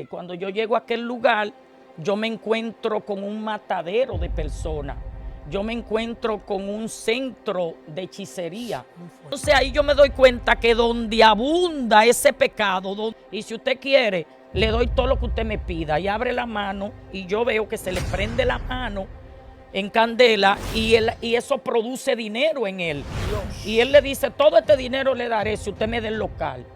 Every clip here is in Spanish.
Cuando yo llego a aquel lugar, yo me encuentro con un matadero de personas. Yo me encuentro con un centro de hechicería. Entonces ahí yo me doy cuenta que donde abunda ese pecado, y si usted quiere, le doy todo lo que usted me pida. Y abre la mano y yo veo que se le prende la mano en candela y eso produce dinero en él. Y él le dice, todo este dinero le daré si usted me da el local.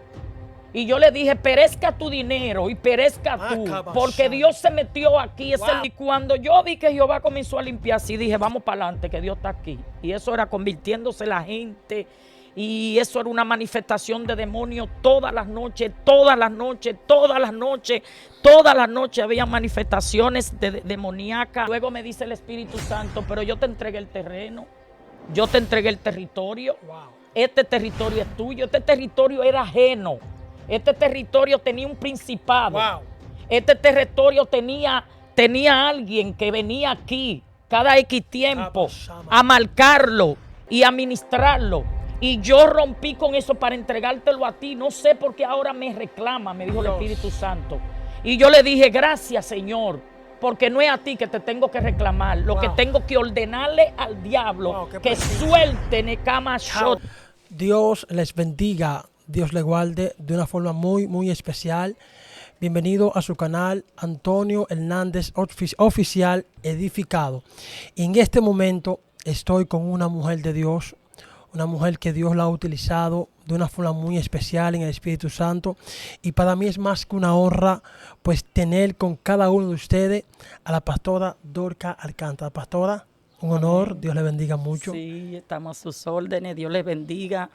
Y yo le dije, perezca tu dinero y perezca tú, porque Dios se metió aquí. Y cuando yo vi que Jehová comenzó a limpiar así, dije, vamos para adelante, que Dios está aquí. Y eso era convirtiéndose la gente. Y eso era una manifestación de demonios todas las noches, todas las noches, todas las noches, todas las noches había manifestaciones demoníacas. Luego me dice el Espíritu Santo, pero yo te entregué el terreno, yo te entregué el territorio. Este territorio es tuyo, este territorio era ajeno. Este territorio tenía un principado. Este territorio tenía alguien que venía aquí cada X tiempo a marcarlo y a ministrarlo. Y yo rompí con eso para entregártelo a ti. No sé por qué ahora me reclama, me dijo el Espíritu Santo. Y yo le dije, gracias, Señor, porque no es a ti que te tengo que reclamar. Lo que tengo que ordenarle al diablo, que suelte Nekama Shot. Dios les bendiga. Dios le guarde de una forma muy especial. Bienvenido a su canal Antonio Hernández Oficial Edificado. Y en este momento estoy con una mujer de Dios, una mujer que Dios la ha utilizado de una forma muy especial en el Espíritu Santo. Y para mí es más que una honra pues tener con cada uno de ustedes a la pastora Dorca Alcántara. Pastora, un honor, Dios le bendiga mucho. Sí, estamos a sus órdenes, Dios les bendiga.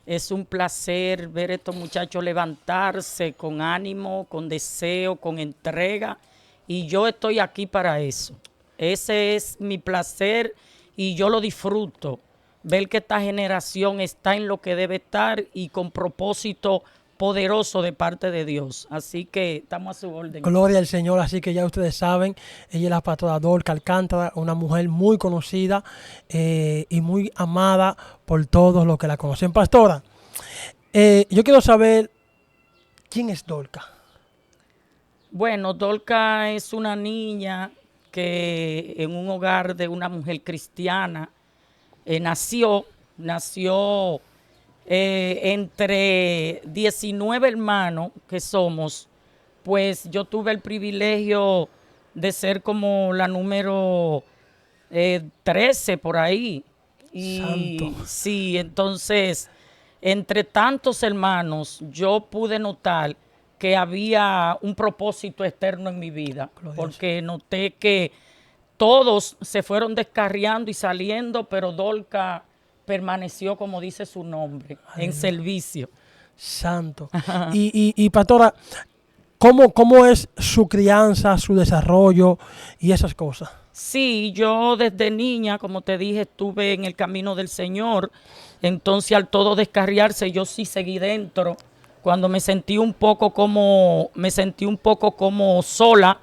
Es un placer ver a estos muchachos levantarse con ánimo, con deseo, con entrega. Y yo estoy aquí para eso. Ese es mi placer y yo lo disfruto. Ver que esta generación está en lo que debe estar y con propósito poderoso de parte de Dios. Así que estamos a su orden. Gloria al Señor. Así que ya ustedes saben, ella es la pastora Dorca Alcántara, una mujer muy conocida y muy amada por todos los que la conocen. Pastora, yo quiero saber, ¿quién es Dorca? Bueno, Dorca es una niña que en un hogar de una mujer cristiana nació entre 19 hermanos que somos, pues yo tuve el privilegio de ser como la número 13 por ahí. Y Santo. sí, entonces, entre tantos hermanos, yo pude notar que había un propósito externo en mi vida, porque noté que todos se fueron descarriando y saliendo, pero Dorca permaneció, como dice su nombre, en servicio. Santo. Y pastora, ¿cómo es su crianza, su desarrollo y esas cosas? Sí, yo desde niña, como te dije, estuve en el camino del Señor. Entonces, al todo descarriarse, yo sí seguí dentro. Cuando me sentí un poco como sola,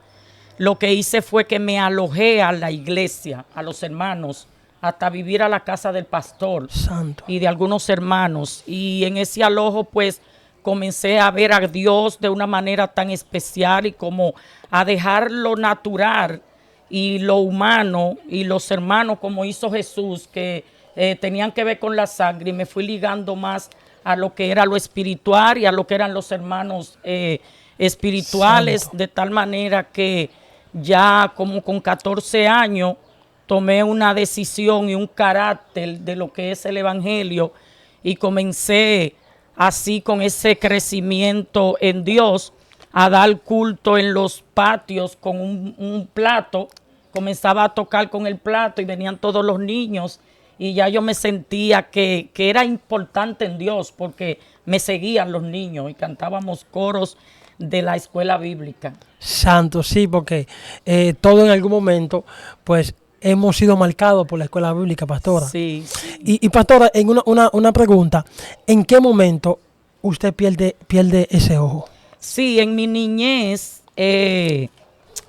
lo que hice fue que me alojé a la iglesia, a los hermanos, hasta vivir a la casa del pastor. Santo. Y de algunos hermanos. Y en ese alojo, pues, comencé a ver a Dios de una manera tan especial y como a dejar lo natural y lo humano y los hermanos, como hizo Jesús, que tenían que ver con la sangre, y me fui ligando más a lo que era lo espiritual y a lo que eran los hermanos espirituales. Santo. De tal manera que ya como con 14 años tomé una decisión y un carácter de lo que es el evangelio y comencé así con ese crecimiento en Dios a dar culto en los patios con un plato. Comenzaba a tocar con el plato y venían todos los niños y ya yo me sentía que era importante en Dios porque me seguían los niños y cantábamos coros de la escuela bíblica. Santo, sí, porque todo en algún momento, pues, hemos sido marcados por la escuela bíblica, pastora. Sí. Y pastora, en una pregunta, ¿en qué momento usted pierde ese ojo? Sí, en mi niñez,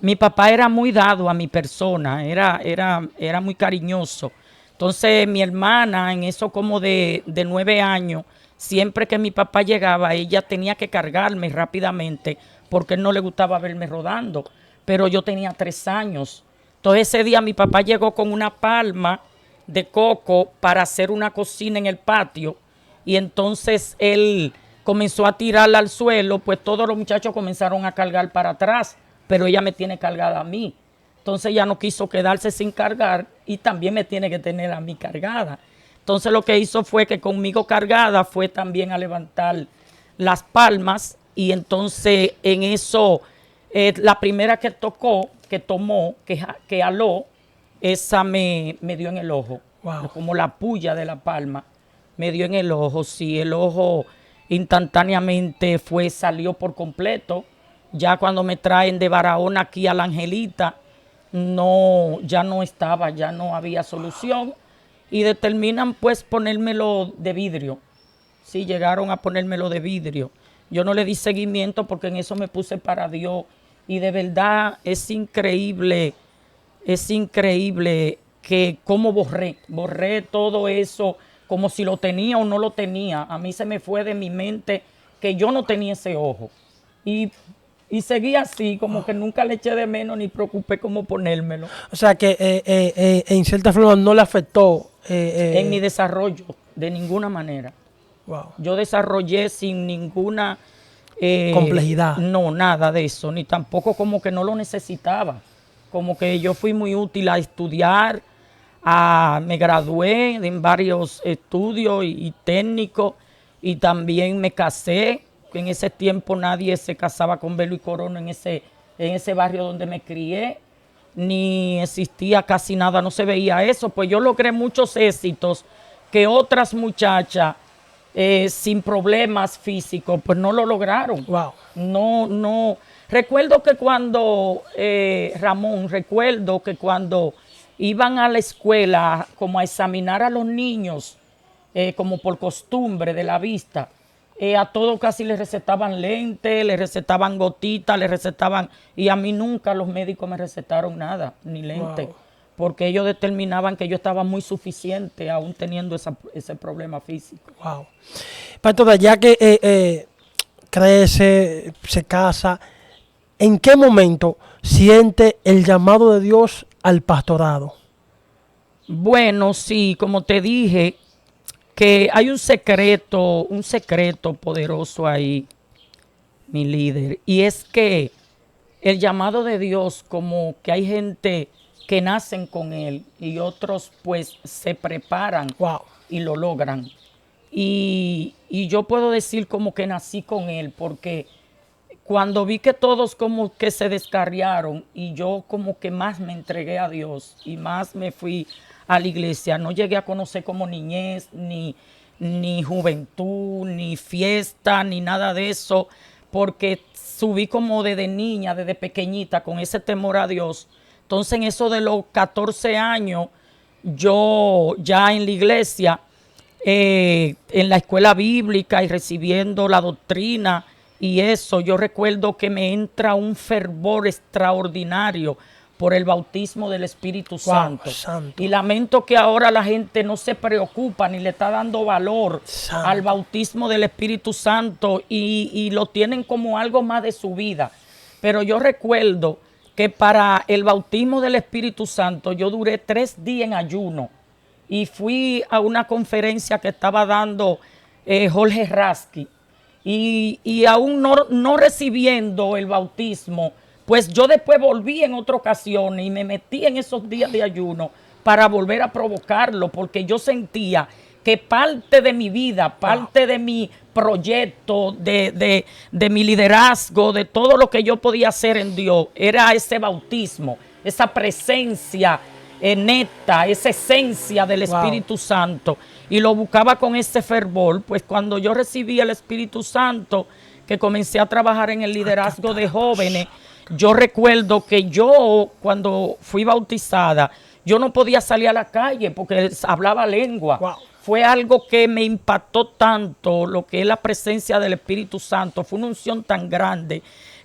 mi papá era muy dado a mi persona, era muy cariñoso. Entonces mi hermana, en eso como de 9 años, siempre que mi papá llegaba, ella tenía que cargarme rápidamente porque él no le gustaba verme rodando, pero yo tenía 3 años. Entonces ese día mi papá llegó con una palma de coco para hacer una cocina en el patio y entonces él comenzó a tirarla al suelo, pues todos los muchachos comenzaron a cargar para atrás, pero ella me tiene cargada a mí. Entonces ella no quiso quedarse sin cargar y también me tiene que tener a mí cargada. Entonces lo que hizo fue que conmigo cargada fue también a levantar las palmas y entonces en eso la primera que tocó, que tomó, que aló, esa me dio en el ojo. Wow. Como la puya de la palma me dio en el ojo. Sí, el ojo instantáneamente salió por completo. Ya cuando me traen de Barahona aquí a la Angelita, ya no estaba, ya no había solución. Y determinan pues ponérmelo de vidrio. Sí, llegaron a ponérmelo de vidrio. Yo no le di seguimiento porque en eso me puse para Dios. Y de verdad es increíble que cómo borré todo eso, como si lo tenía o no lo tenía. A mí se me fue de mi mente que yo no tenía ese ojo. Y seguí así, como que nunca le eché de menos ni preocupé cómo ponérmelo. O sea que en cierta forma no le afectó. En mi desarrollo, de ninguna manera. Wow. Yo desarrollé sin ninguna complejidad. No, nada de eso, ni tampoco como que no lo necesitaba. Como que yo fui muy útil a estudiar, me gradué en varios estudios y técnicos y también me casé. En ese tiempo nadie se casaba con velo y corona en ese barrio donde me crié, ni existía casi nada, no se veía eso. Pues yo logré muchos éxitos que otras muchachas sin problemas físicos, pues no lo lograron. Wow. No. Recuerdo que cuando, recuerdo que cuando iban a la escuela como a examinar a los niños, como por costumbre de la vista, a todos casi les recetaban lentes, les recetaban gotitas, les recetaban, y a mí nunca los médicos me recetaron nada, ni lentes. Wow. Porque ellos determinaban que yo estaba muy suficiente aún teniendo ese problema físico. Wow. Pastora, ya que crece, se casa, ¿en qué momento siente el llamado de Dios al pastorado? Bueno, sí, como te dije, que hay un secreto poderoso ahí, mi líder, y es que el llamado de Dios, como que hay gente que nacen con él y otros pues se preparan. Wow. Y lo logran. Y yo puedo decir como que nací con él, porque cuando vi que todos como que se descarriaron y yo como que más me entregué a Dios y más me fui a la iglesia, no llegué a conocer como niñez, ni juventud, ni fiesta, ni nada de eso, porque subí como desde niña, desde pequeñita, con ese temor a Dios. Entonces en eso de los 14 años, yo ya en la iglesia, en la escuela bíblica y recibiendo la doctrina y eso, yo recuerdo que me entra un fervor extraordinario por el bautismo del Espíritu Santo. Y lamento que ahora la gente no se preocupa ni le está dando valor al bautismo del Espíritu Santo y lo tienen como algo más de su vida. Pero yo recuerdo que para el bautismo del Espíritu Santo yo duré 3 días en ayuno y fui a una conferencia que estaba dando Jorge Rasky y aún no recibiendo el bautismo, pues yo después volví en otra ocasión y me metí en esos días de ayuno para volver a provocarlo, porque yo sentía que parte de mi vida, parte de mi proyecto, de mi liderazgo, de todo lo que yo podía hacer en Dios, era ese bautismo, esa presencia neta, esa esencia del Espíritu Santo. Y lo buscaba con ese fervor. Pues cuando yo recibí el Espíritu Santo, que comencé a trabajar en el liderazgo de jóvenes, yo recuerdo que yo, cuando fui bautizada, yo no podía salir a la calle porque hablaba lengua. Wow. Fue algo que me impactó tanto, lo que es la presencia del Espíritu Santo. Fue una unción tan grande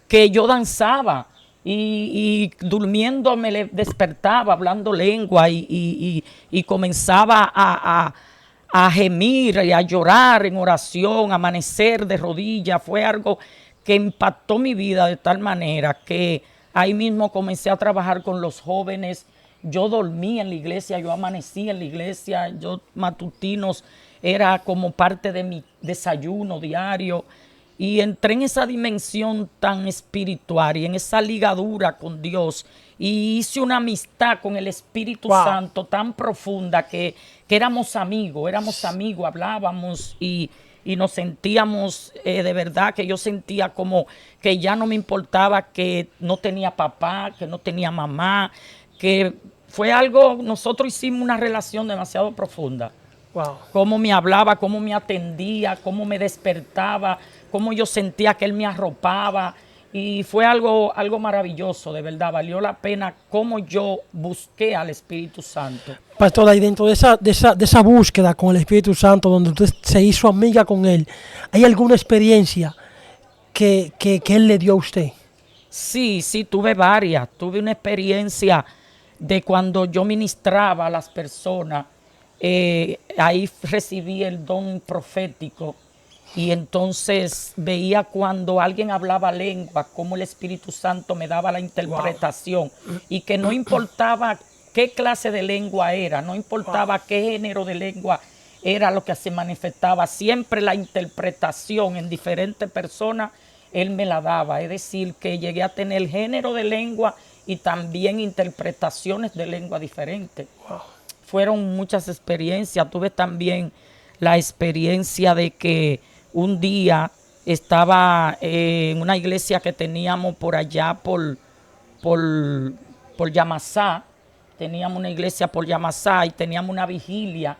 que yo danzaba y durmiendo me despertaba hablando lengua y comenzaba a gemir y a llorar en oración, amanecer de rodillas. Fue algo que impactó mi vida de tal manera que ahí mismo comencé a trabajar con los jóvenes. Yo dormí en la iglesia, yo amanecí en la iglesia, yo matutinos era como parte de mi desayuno diario. Y entré en esa dimensión tan espiritual y en esa ligadura con Dios. Y hice una amistad con el Espíritu Santo tan profunda que éramos amigos, hablábamos y nos sentíamos de verdad, que yo sentía como que ya no me importaba que no tenía papá, que no tenía mamá, que fue algo, nosotros hicimos una relación demasiado profunda. Cómo me hablaba, cómo me atendía, cómo me despertaba, cómo yo sentía que él me arropaba. Y fue algo maravilloso, de verdad. Valió la pena cómo yo busqué al Espíritu Santo. Pastora, y dentro de esa búsqueda con el Espíritu Santo, donde usted se hizo amiga con él, ¿hay alguna experiencia que él le dio a usted? Sí, tuve varias. Tuve una experiencia de cuando yo ministraba a las personas. Ahí recibí el don profético y entonces veía cuando alguien hablaba lengua, cómo el Espíritu Santo me daba la interpretación y que no importaba qué clase de lengua era, no importaba qué género de lengua era lo que se manifestaba, siempre la interpretación en diferentes personas él me la daba, es decir, que llegué a tener género de lengua y también interpretaciones de lengua diferentes. Fueron muchas experiencias. Tuve también la experiencia de que un día estaba en una iglesia que teníamos por allá por Yamasá. Teníamos una iglesia por Yamasá y teníamos una vigilia.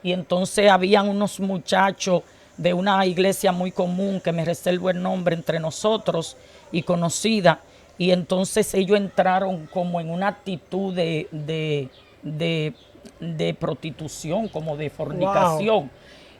Y entonces habían unos muchachos de una iglesia muy común, que me reservo el nombre entre nosotros y conocida. Y entonces ellos entraron como en una actitud de prostitución, como de fornicación.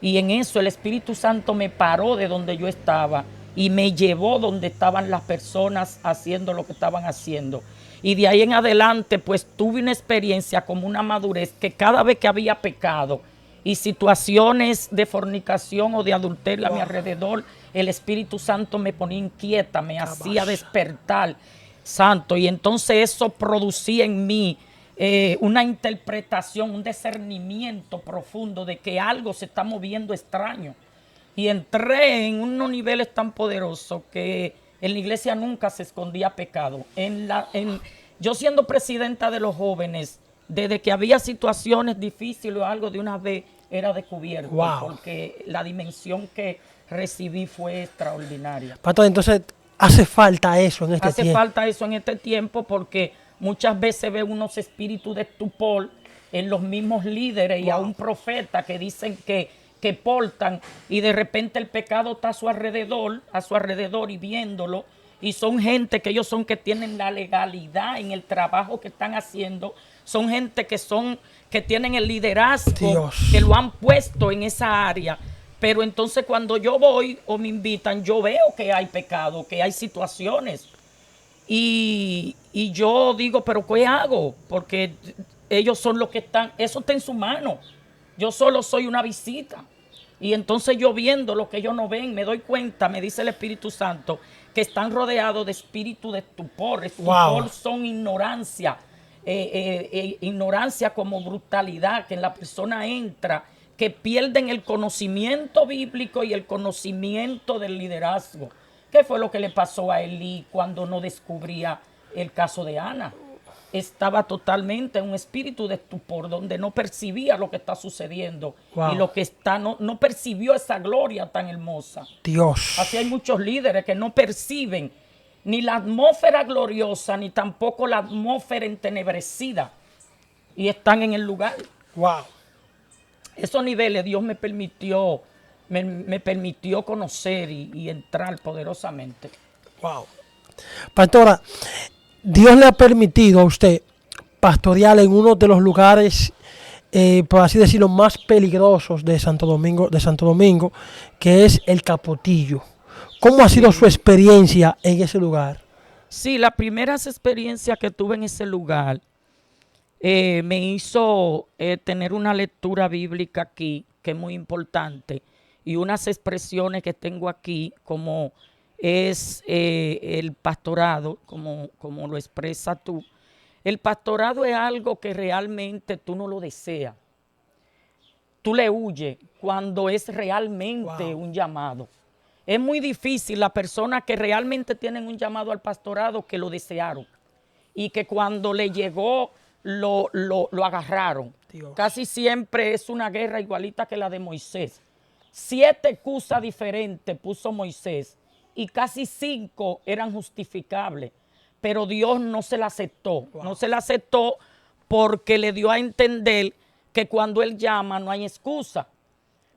Y en eso el Espíritu Santo me paró de donde yo estaba y me llevó donde estaban las personas haciendo lo que estaban haciendo. Y de ahí en adelante pues tuve una experiencia como una madurez, que cada vez que había pecado y situaciones de fornicación o de adulterio a mi alrededor, el Espíritu Santo me ponía inquieta, me hacía despertar, santo. Y entonces eso producía en mí una interpretación, un discernimiento profundo de que algo se está moviendo extraño. Y entré en unos niveles tan poderosos que en la iglesia nunca se escondía pecado. Yo siendo presidenta de los jóvenes, desde que había situaciones difíciles o algo, de una vez era descubierto, porque la dimensión que recibí fue extraordinaria. Pastor, entonces hace falta eso en este tiempo. Hace falta eso en este tiempo, porque muchas veces ve unos espíritus de estupor en los mismos líderes y a un profeta que dicen que portan, y de repente el pecado está a su alrededor y viéndolo, y son gente que ellos son que tienen la legalidad en el trabajo que están haciendo, son gente que tienen el liderazgo, que lo han puesto en esa área. Pero entonces cuando yo voy o me invitan, yo veo que hay pecado, que hay situaciones. Y yo digo, ¿pero qué hago? Porque ellos son los que están, eso está en su mano. Yo solo soy una visita. Y entonces yo viendo lo que ellos no ven, me doy cuenta, me dice el Espíritu Santo, que están rodeados de espíritu de estupor. Estupor son ignorancia. Ignorancia como brutalidad, que en la persona entra, que pierden el conocimiento bíblico y el conocimiento del liderazgo. ¿Qué fue lo que le pasó a Elí cuando no descubría el caso de Ana? Estaba totalmente en un espíritu de estupor, donde no percibía lo que está sucediendo y lo que está, no percibió esa gloria tan hermosa. Dios. Así hay muchos líderes que no perciben ni la atmósfera gloriosa, ni tampoco la atmósfera entenebrecida, y están en el lugar. Esos niveles Dios me permitió conocer y entrar poderosamente. Pastora, Dios le ha permitido a usted pastorear en uno de los lugares, por así decirlo, más peligrosos de Santo Domingo, que es el Capotillo. ¿Cómo ha sido su experiencia en ese lugar? Sí, las primeras experiencias que tuve en ese lugar me hizo tener una lectura bíblica aquí, que es muy importante, y unas expresiones que tengo aquí, como es el pastorado, como lo expresas tú. El pastorado es algo que realmente tú no lo deseas. Tú le huyes cuando es realmente un llamado. Es muy difícil las personas que realmente tienen un llamado al pastorado que lo desearon y que cuando le llegó lo agarraron. Dios. Casi siempre es una guerra igualita que la de Moisés. 7 excusas diferentes puso Moisés y casi 5 eran justificables, pero Dios no se la aceptó. No se la aceptó porque le dio a entender que cuando Él llama no hay excusa.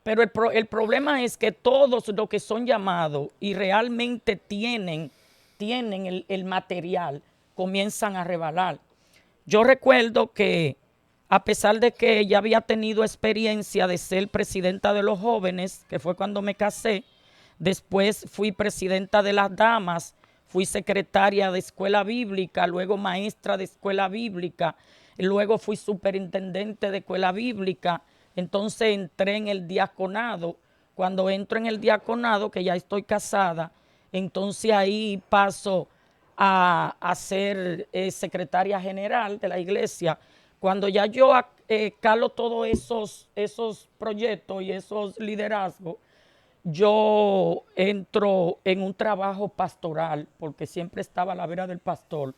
Pero el problema es que todos los que son llamados y realmente tienen el material, comienzan a rebalar. Yo recuerdo que a pesar de que ya había tenido experiencia de ser presidenta de los jóvenes, que fue cuando me casé, después fui presidenta de las damas, fui secretaria de escuela bíblica, luego maestra de escuela bíblica, luego fui superintendente de escuela bíblica. Entonces entré en el diaconado. Cuando entro en el diaconado, que ya estoy casada, entonces ahí paso a ser secretaria general de la iglesia. Cuando ya yo calo todos esos proyectos y esos liderazgos, yo entro en un trabajo pastoral, porque siempre estaba a la vera del pastor,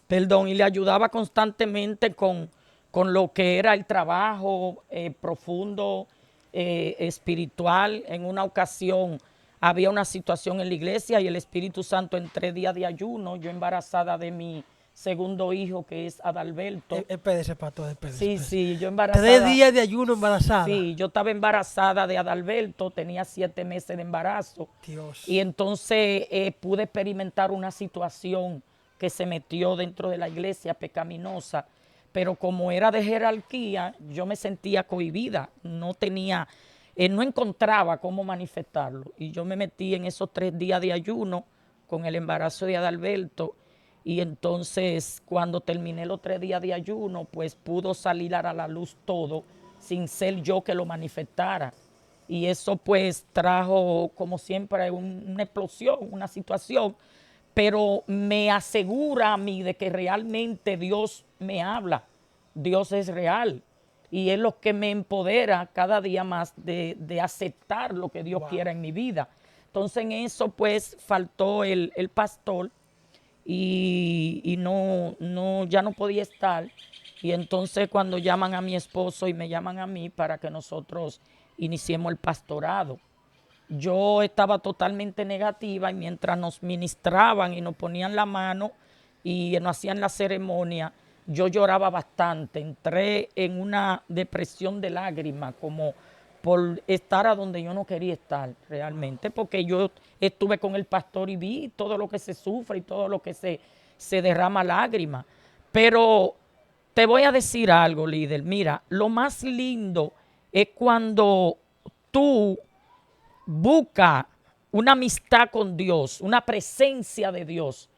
y le ayudaba constantemente con lo que era el trabajo profundo, espiritual. En una ocasión había una situación en la iglesia y el Espíritu Santo en 3 días de ayuno, yo embarazada de mi segundo hijo, que es Adalberto. Espérese, pastor, espérese. Sí, yo embarazada. 3 días de ayuno embarazada. Sí, yo estaba embarazada de Adalberto, tenía 7 meses de embarazo. Dios. Y entonces pude experimentar una situación que se metió dentro de la iglesia pecaminosa, pero como era de jerarquía, yo me sentía cohibida, no encontraba cómo manifestarlo. Y yo me metí en esos 3 días de ayuno con el embarazo de Adalberto. Y entonces cuando terminé los 3 días de ayuno, pues pudo salir a la luz todo sin ser yo que lo manifestara. Y eso pues trajo, como siempre, una explosión, una situación, pero me asegura a mí de que realmente Dios me habla, Dios es real y es lo que me empodera cada día más de aceptar lo que Dios quiera en mi vida. Entonces en eso pues faltó el pastor y ya no podía estar. Y entonces cuando llaman a mi esposo y me llaman a mí para que nosotros iniciemos el pastorado, yo estaba totalmente negativa y mientras nos ministraban y nos ponían la mano y nos hacían la ceremonia, yo lloraba bastante. Entré en una depresión de lágrimas, como por estar a donde yo no quería estar realmente, porque yo estuve con el pastor y vi todo lo que se sufre y todo lo que se derrama lágrimas. Pero te voy a decir algo, líder. Mira, lo más lindo es cuando tú buscas una amistad con Dios, una presencia de Dios.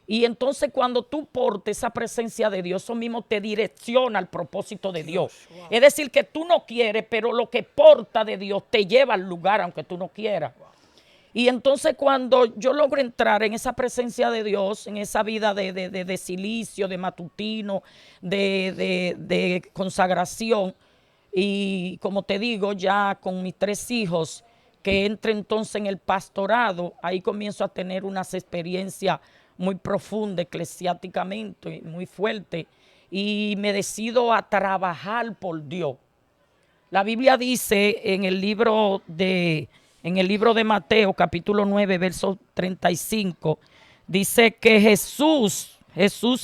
Y entonces cuando tú portes esa presencia de Dios, eso mismo te direcciona al propósito de Dios. Wow. Es decir, que tú no quieres, pero lo que porta de Dios te lleva al lugar aunque tú no quieras. Wow. Y entonces cuando yo logro entrar en esa presencia de Dios, en esa vida de silicio, de matutino, de consagración, y como te digo, ya con mis 3 hijos, que entre entonces en el pastorado, ahí comienzo a tener unas experiencias muy profundas eclesiásticamente, muy fuertes, y me decido a trabajar por Dios. La Biblia dice en el libro de Mateo, capítulo 9, verso 35, dice que Jesús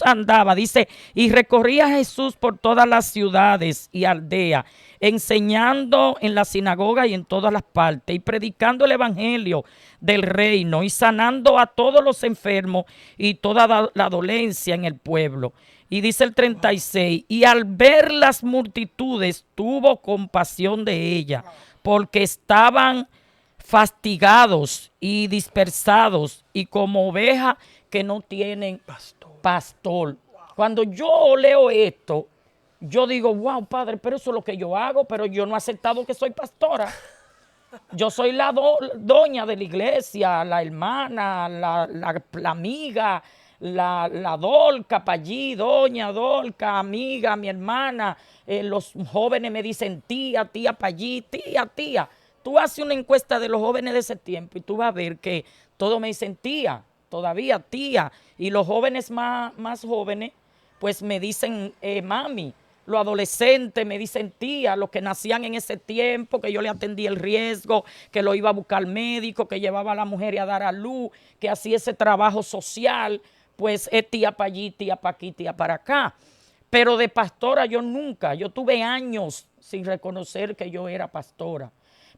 andaba, dice, y recorría Jesús por todas las ciudades y aldeas, enseñando en la sinagoga y en todas las partes, y predicando el evangelio del reino, y sanando a todos los enfermos y toda la dolencia en el pueblo. Y dice el 36, y al ver las multitudes tuvo compasión de ellas, porque estaban fastigados y dispersados, y como ovejas que no tienen pastor. Cuando yo leo esto, yo digo, wow, Padre, pero eso es lo que yo hago, pero yo no he aceptado que soy pastora. Yo soy la doña de la iglesia, la hermana, la amiga, la Dolca, pa' allí, doña Dolca, amiga, mi hermana. Los jóvenes me dicen tía, tía, pa' allí, tía, tía. Tú haces una encuesta de los jóvenes de ese tiempo y tú vas a ver que todos me dicen tía, todavía tía. Y los jóvenes más jóvenes, pues me dicen mami. Los adolescentes me dicen tía, los que nacían en ese tiempo, que yo le atendí el riesgo, que lo iba a buscar al médico, que llevaba a la mujer a dar a luz, que hacía ese trabajo social, pues es tía para allí, tía para aquí, tía para acá. Pero de pastora yo nunca, yo tuve años sin reconocer que yo era pastora.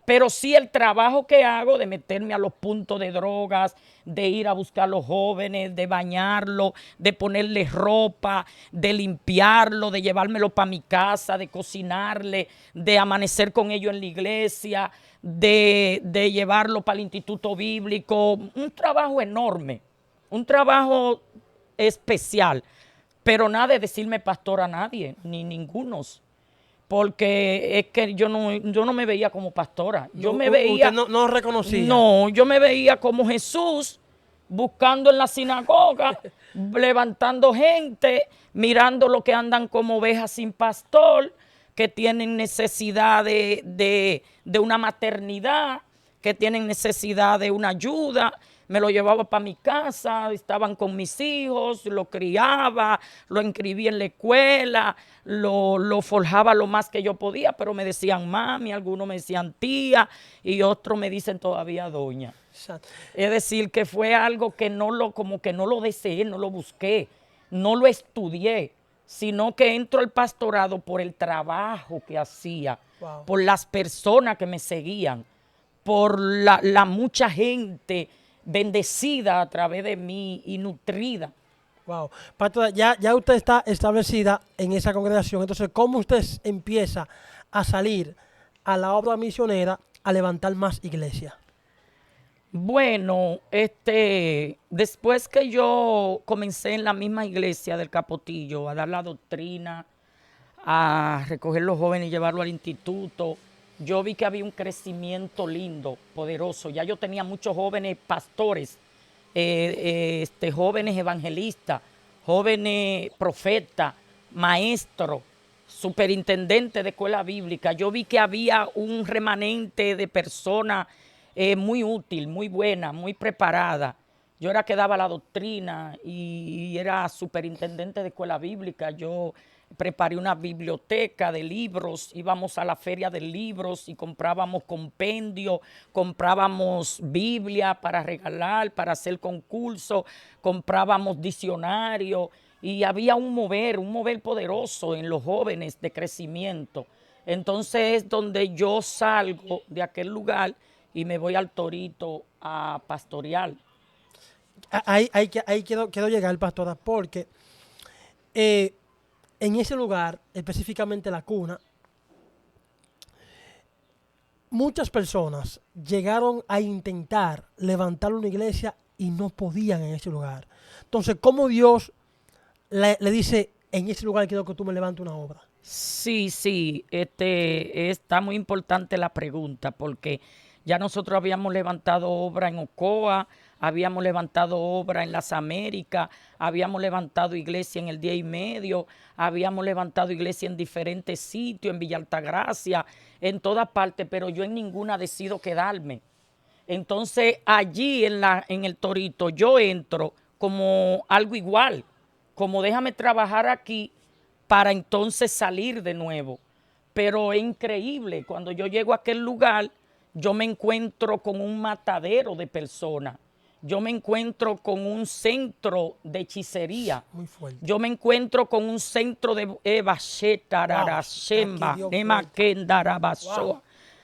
Pero sí el trabajo que hago de meterme a los puntos de drogas, de ir a buscar a los jóvenes, de bañarlos, de ponerles ropa, de limpiarlo, de llevármelo para mi casa, de cocinarle, de amanecer con ellos en la iglesia, de llevarlo para el instituto bíblico. Un trabajo enorme, un trabajo especial. Pero nada de decirme pastor a nadie, ni ningunos. Porque es que yo no me veía como pastora. Yo me veía. Usted no reconocía. No, yo me veía como Jesús buscando en la sinagoga, levantando gente, mirando lo que andan como ovejas sin pastor, que tienen necesidad de una maternidad, que tienen necesidad de una ayuda. Me lo llevaba para mi casa, estaban con mis hijos, lo criaba, lo inscribí en la escuela, lo forjaba lo más que yo podía, pero me decían mami, algunos me decían tía y otros me dicen todavía doña. Es decir, que fue algo que como que no lo deseé, no lo busqué, no lo estudié, sino que entro al pastorado por el trabajo que hacía, wow, por las personas que me seguían, por la mucha gente bendecida a través de mí y nutrida. Wow. Pastora, ya usted está establecida en esa congregación. Entonces, ¿cómo usted empieza a salir a la obra misionera, a levantar más iglesias? Bueno, después que yo comencé en la misma iglesia del Capotillo a dar la doctrina, a recoger los jóvenes y llevarlo al instituto, yo vi que había un crecimiento lindo, poderoso. Ya yo tenía muchos jóvenes pastores, jóvenes evangelistas, jóvenes profetas, maestros, superintendentes de escuela bíblica. Yo vi que había un remanente de personas muy útil, muy buena, muy preparada. Yo era que daba la doctrina y era superintendente de escuela bíblica. Yo preparé una biblioteca de libros, íbamos a la feria de libros y comprábamos compendios, comprábamos Biblia para regalar, para hacer concursos, comprábamos diccionarios y había un mover poderoso en los jóvenes de crecimiento. Entonces es donde yo salgo de aquel lugar y me voy al Torito a pastorear. Ahí quiero llegar, pastora, porque en ese lugar, específicamente la cuna, muchas personas llegaron a intentar levantar una iglesia y no podían en ese lugar. Entonces, ¿cómo Dios le dice, en ese lugar quiero que tú me levantes una obra? Sí, está muy importante la pregunta, porque ya nosotros habíamos levantado obra en Ocoa, habíamos levantado obra en las Américas, habíamos levantado iglesia en el 10 y medio, habíamos levantado iglesia en diferentes sitios, en Villa Altagracia, en todas partes, pero yo en ninguna decido quedarme. Entonces allí en el Torito yo entro como algo igual, como déjame trabajar aquí para entonces salir de nuevo. Pero es increíble, cuando yo llego a aquel lugar, yo me encuentro con un matadero de personas. Yo me encuentro con un centro de hechicería. Muy fuerte. Yo me encuentro con un centro de Evasheta, Rarashemba, Nemakendarabashoa,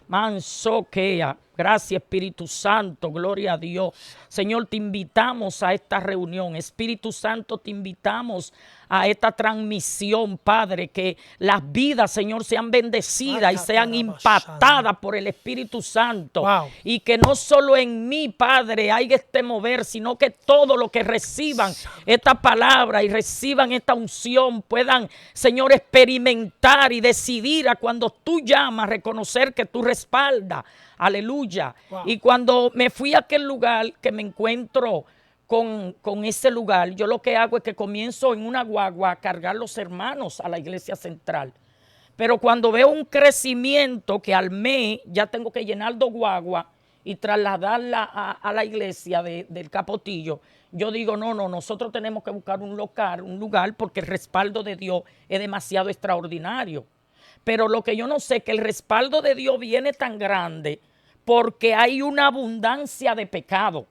Mansoquea. Gracias, Espíritu Santo, gloria a Dios. Señor, te invitamos a esta reunión. Espíritu Santo, te invitamos a esta transmisión, Padre, que las vidas, Señor, sean bendecidas y sean impactadas por el Espíritu Santo. Wow. Y que no solo en mí, Padre, haya este mover, sino que todo lo que reciban esta palabra y reciban esta unción puedan, Señor, experimentar y decidir a cuando tú llamas, reconocer que tú respaldas. Aleluya. Wow. Y cuando me fui a aquel lugar que me encuentro con ese lugar, yo lo que hago es que comienzo en una guagua a cargar los hermanos a la iglesia central. Pero cuando veo un crecimiento que al mes ya tengo que llenar 2 guaguas y trasladarla a la iglesia del Capotillo, yo digo, no, nosotros tenemos que buscar un lugar, porque el respaldo de Dios es demasiado extraordinario. Pero lo que yo no sé es que el respaldo de Dios viene tan grande porque hay una abundancia de pecado.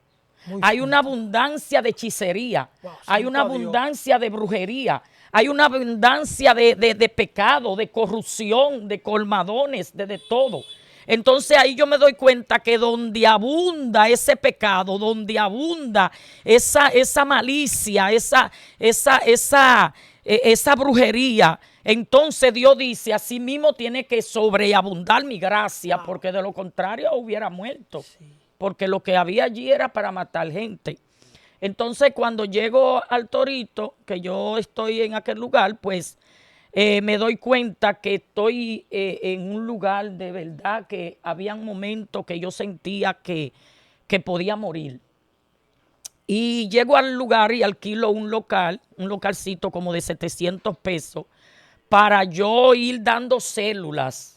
Hay una abundancia de hechicería, hay una abundancia de brujería, hay una abundancia de pecado, de corrupción, de colmadones, de todo. Entonces ahí yo me doy cuenta que donde abunda ese pecado, donde abunda esa malicia, esa brujería, entonces Dios dice, así mismo tiene que sobreabundar mi gracia, porque de lo contrario hubiera muerto. Porque lo que había allí era para matar gente. Entonces, cuando llego al Torito, que yo estoy en aquel lugar, pues me doy cuenta que estoy en un lugar de verdad que había un momento que yo sentía que podía morir. Y llego al lugar y alquilo un localcito como de 700 pesos para yo ir dando células.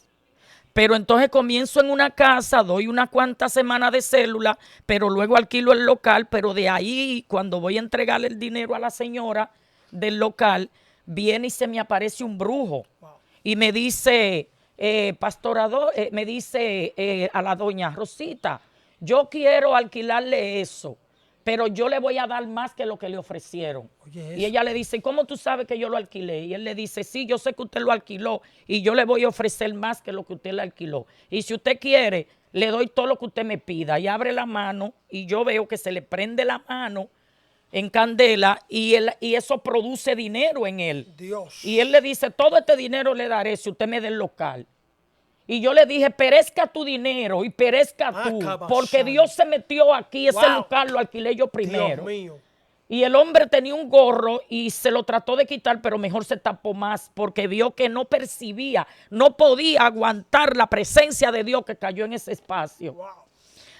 Pero entonces comienzo en una casa, doy unas cuantas semanas de célula, pero luego alquilo el local, pero de ahí, cuando voy a entregarle el dinero a la señora del local, viene y se me aparece un brujo. Wow. Y me dice, me dice a la doña Rosita, yo quiero alquilarle eso, pero yo le voy a dar más que lo que le ofrecieron. Oye, y ella le dice, ¿cómo tú sabes que yo lo alquilé? Y él le dice, sí, yo sé que usted lo alquiló y yo le voy a ofrecer más que lo que usted le alquiló. Y si usted quiere, le doy todo lo que usted me pida. Y abre la mano y yo veo que se le prende la mano en candela y eso produce dinero en él. Dios. Y él le dice, todo este dinero le daré si usted me da el local. Y yo le dije, perezca tu dinero y perezca tú, porque Dios se metió aquí, ese local lo alquilé yo primero. Dios mío. Y el hombre tenía un gorro y se lo trató de quitar, pero mejor se tapó más, porque vio que no percibía, no podía aguantar la presencia de Dios que cayó en ese espacio. Wow.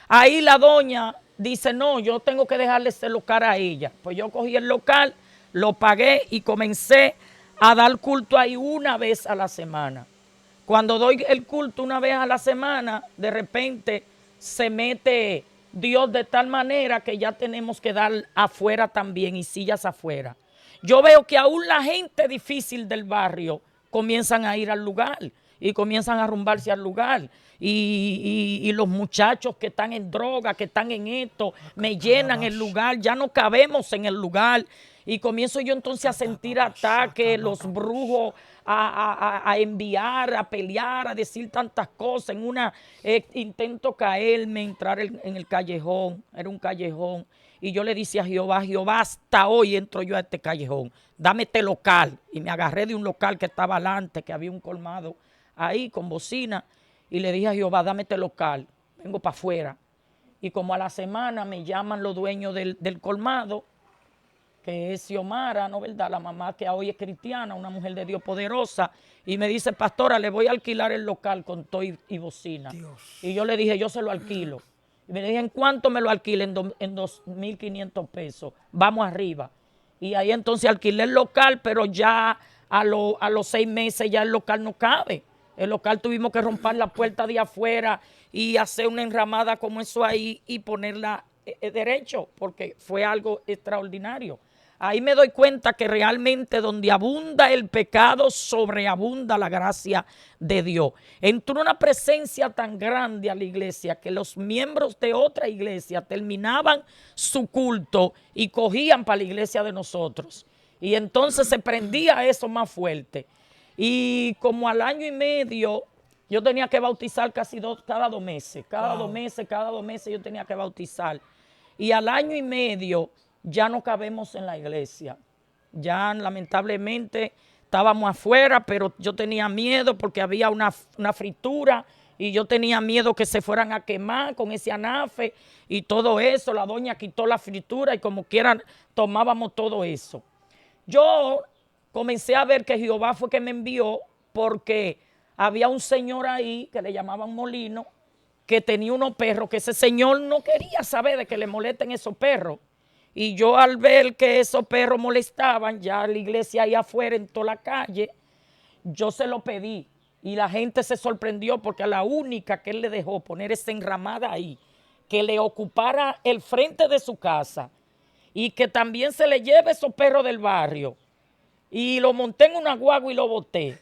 Ahí la doña dice, no, yo tengo que dejarle ese local a ella. Pues yo cogí el local, lo pagué y comencé a dar culto ahí una vez a la semana. Cuando doy el culto una vez a la semana, de repente se mete Dios de tal manera que ya tenemos que dar afuera también y sillas afuera. Yo veo que aún la gente difícil del barrio comienzan a ir al lugar y comienzan a arrumbarse al lugar. Y los muchachos que están en droga, que están en esto, me llenan el lugar, ya no cabemos en el lugar. Y comienzo yo entonces a sentir ataques, los brujos a enviar, a pelear, a decir tantas cosas. En una intento caerme, entrar en el callejón, era un callejón. Y yo le dije a Jehová, Jehová, hasta hoy entro yo a este callejón, dame este local. Y me agarré de un local que estaba adelante, que había un colmado ahí con bocina. Y le dije a Jehová, dame este local, vengo para afuera. Y como a la semana me llaman los dueños del colmado, que es Xiomara, ¿no verdad? La mamá que hoy es cristiana, una mujer de Dios poderosa, y me dice, pastora, le voy a alquilar el local con todo y bocina. Dios. Y yo le dije, yo se lo alquilo. Y me dije, ¿en cuánto me lo alquilen? En 2.500 pesos. Vamos arriba. Y ahí entonces alquilé el local, pero ya a los 6 meses ya el local no cabe. El local tuvimos que romper la puerta de afuera y hacer una enramada como eso ahí y ponerla derecho, porque fue algo extraordinario. Ahí me doy cuenta que realmente donde abunda el pecado, sobreabunda la gracia de Dios. Entró una presencia tan grande a la iglesia que los miembros de otra iglesia terminaban su culto y cogían para la iglesia de nosotros. Y entonces se prendía eso más fuerte. Y como al año y medio Yo tenía que bautizar cada 2 meses. Cada 2 meses yo tenía que bautizar. Y al año y medio ya no cabemos en la iglesia. Ya lamentablemente estábamos afuera, pero yo tenía miedo porque había una fritura y yo tenía miedo que se fueran a quemar con ese anafe y todo eso. La doña quitó la fritura y como quieran tomábamos todo eso. Yo comencé a ver que Jehová fue que me envió porque había un señor ahí que le llamaban Molino, que tenía unos perros, que ese señor no quería saber de que le molesten esos perros. Y yo al ver que esos perros molestaban, ya la iglesia ahí afuera en toda la calle, yo se lo pedí. Y la gente se sorprendió porque a la única que él le dejó poner esa enramada ahí, que le ocupara el frente de su casa y que también se le lleve esos perros del barrio. Y lo monté en una guagua y lo boté.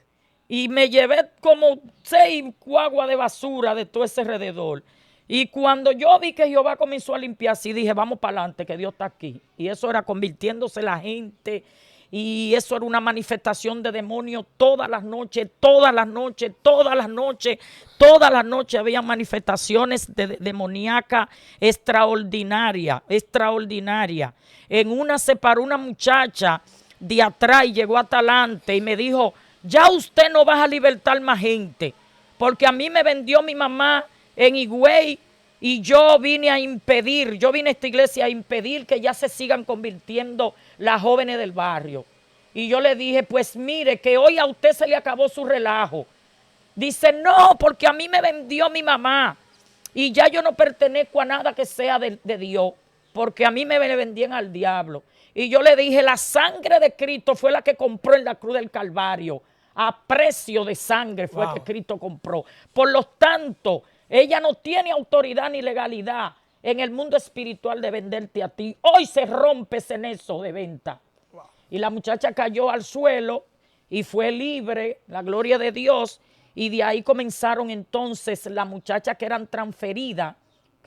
Y me llevé como 6 guaguas de basura de todo ese alrededor. Y cuando yo vi que Jehová comenzó a limpiar así, dije, vamos para adelante, que Dios está aquí. Y eso era convirtiéndose la gente. Y eso era una manifestación de demonios todas las noches, todas las noches, todas las noches, todas las noches había manifestaciones demoníacas extraordinarias, extraordinarias. En una se paró una muchacha de atrás y llegó hasta adelante y me dijo, ya usted no va a libertar más gente, porque a mí me vendió mi mamá en Higüey y yo vine a esta iglesia a impedir que ya se sigan convirtiendo las jóvenes del barrio. Y yo le dije, pues mire, que hoy a usted se le acabó su relajo. Dice, no, porque a mí me vendió mi mamá y ya yo no pertenezco a nada que sea de Dios, porque a mí me vendían al diablo. Y yo le dije, la sangre de Cristo fue la que compró en la cruz del Calvario. A precio de sangre fue que Cristo compró. Por lo tanto, ella no tiene autoridad ni legalidad en el mundo espiritual de venderte a ti. Hoy se rompe ese nexo de venta. Y la muchacha cayó al suelo y fue libre, la gloria de Dios. Y de ahí comenzaron entonces las muchachas que eran transferidas.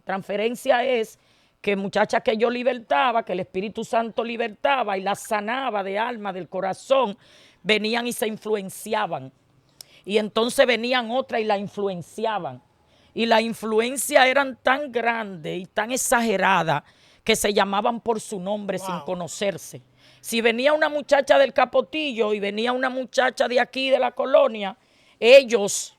Transferencia es que muchachas que yo libertaba, que el Espíritu Santo libertaba y las sanaba de alma, del corazón, venían y se influenciaban. Y entonces venían otras y la influenciaban. Y la influencia eran tan grande y tan exagerada que se llamaban por su nombre sin conocerse. Si venía una muchacha del Capotillo y venía una muchacha de aquí de la colonia, ellos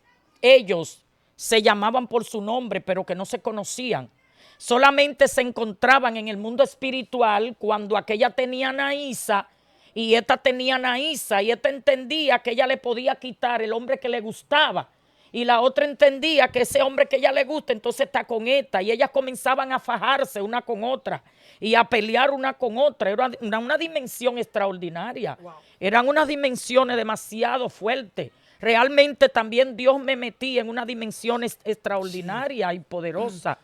se llamaban por su nombre, pero que no se conocían. Solamente se encontraban en el mundo espiritual cuando aquella tenía Naísa y esta tenía Naísa y esta entendía que ella le podía quitar el hombre que le gustaba y la otra entendía que ese hombre que ella le gusta entonces está con esta y ellas comenzaban a fajarse una con otra y a pelear una con otra. Era una dimensión extraordinaria. Eran unas dimensiones demasiado fuertes. Realmente también Dios me metía en una dimensión extraordinaria y poderosa.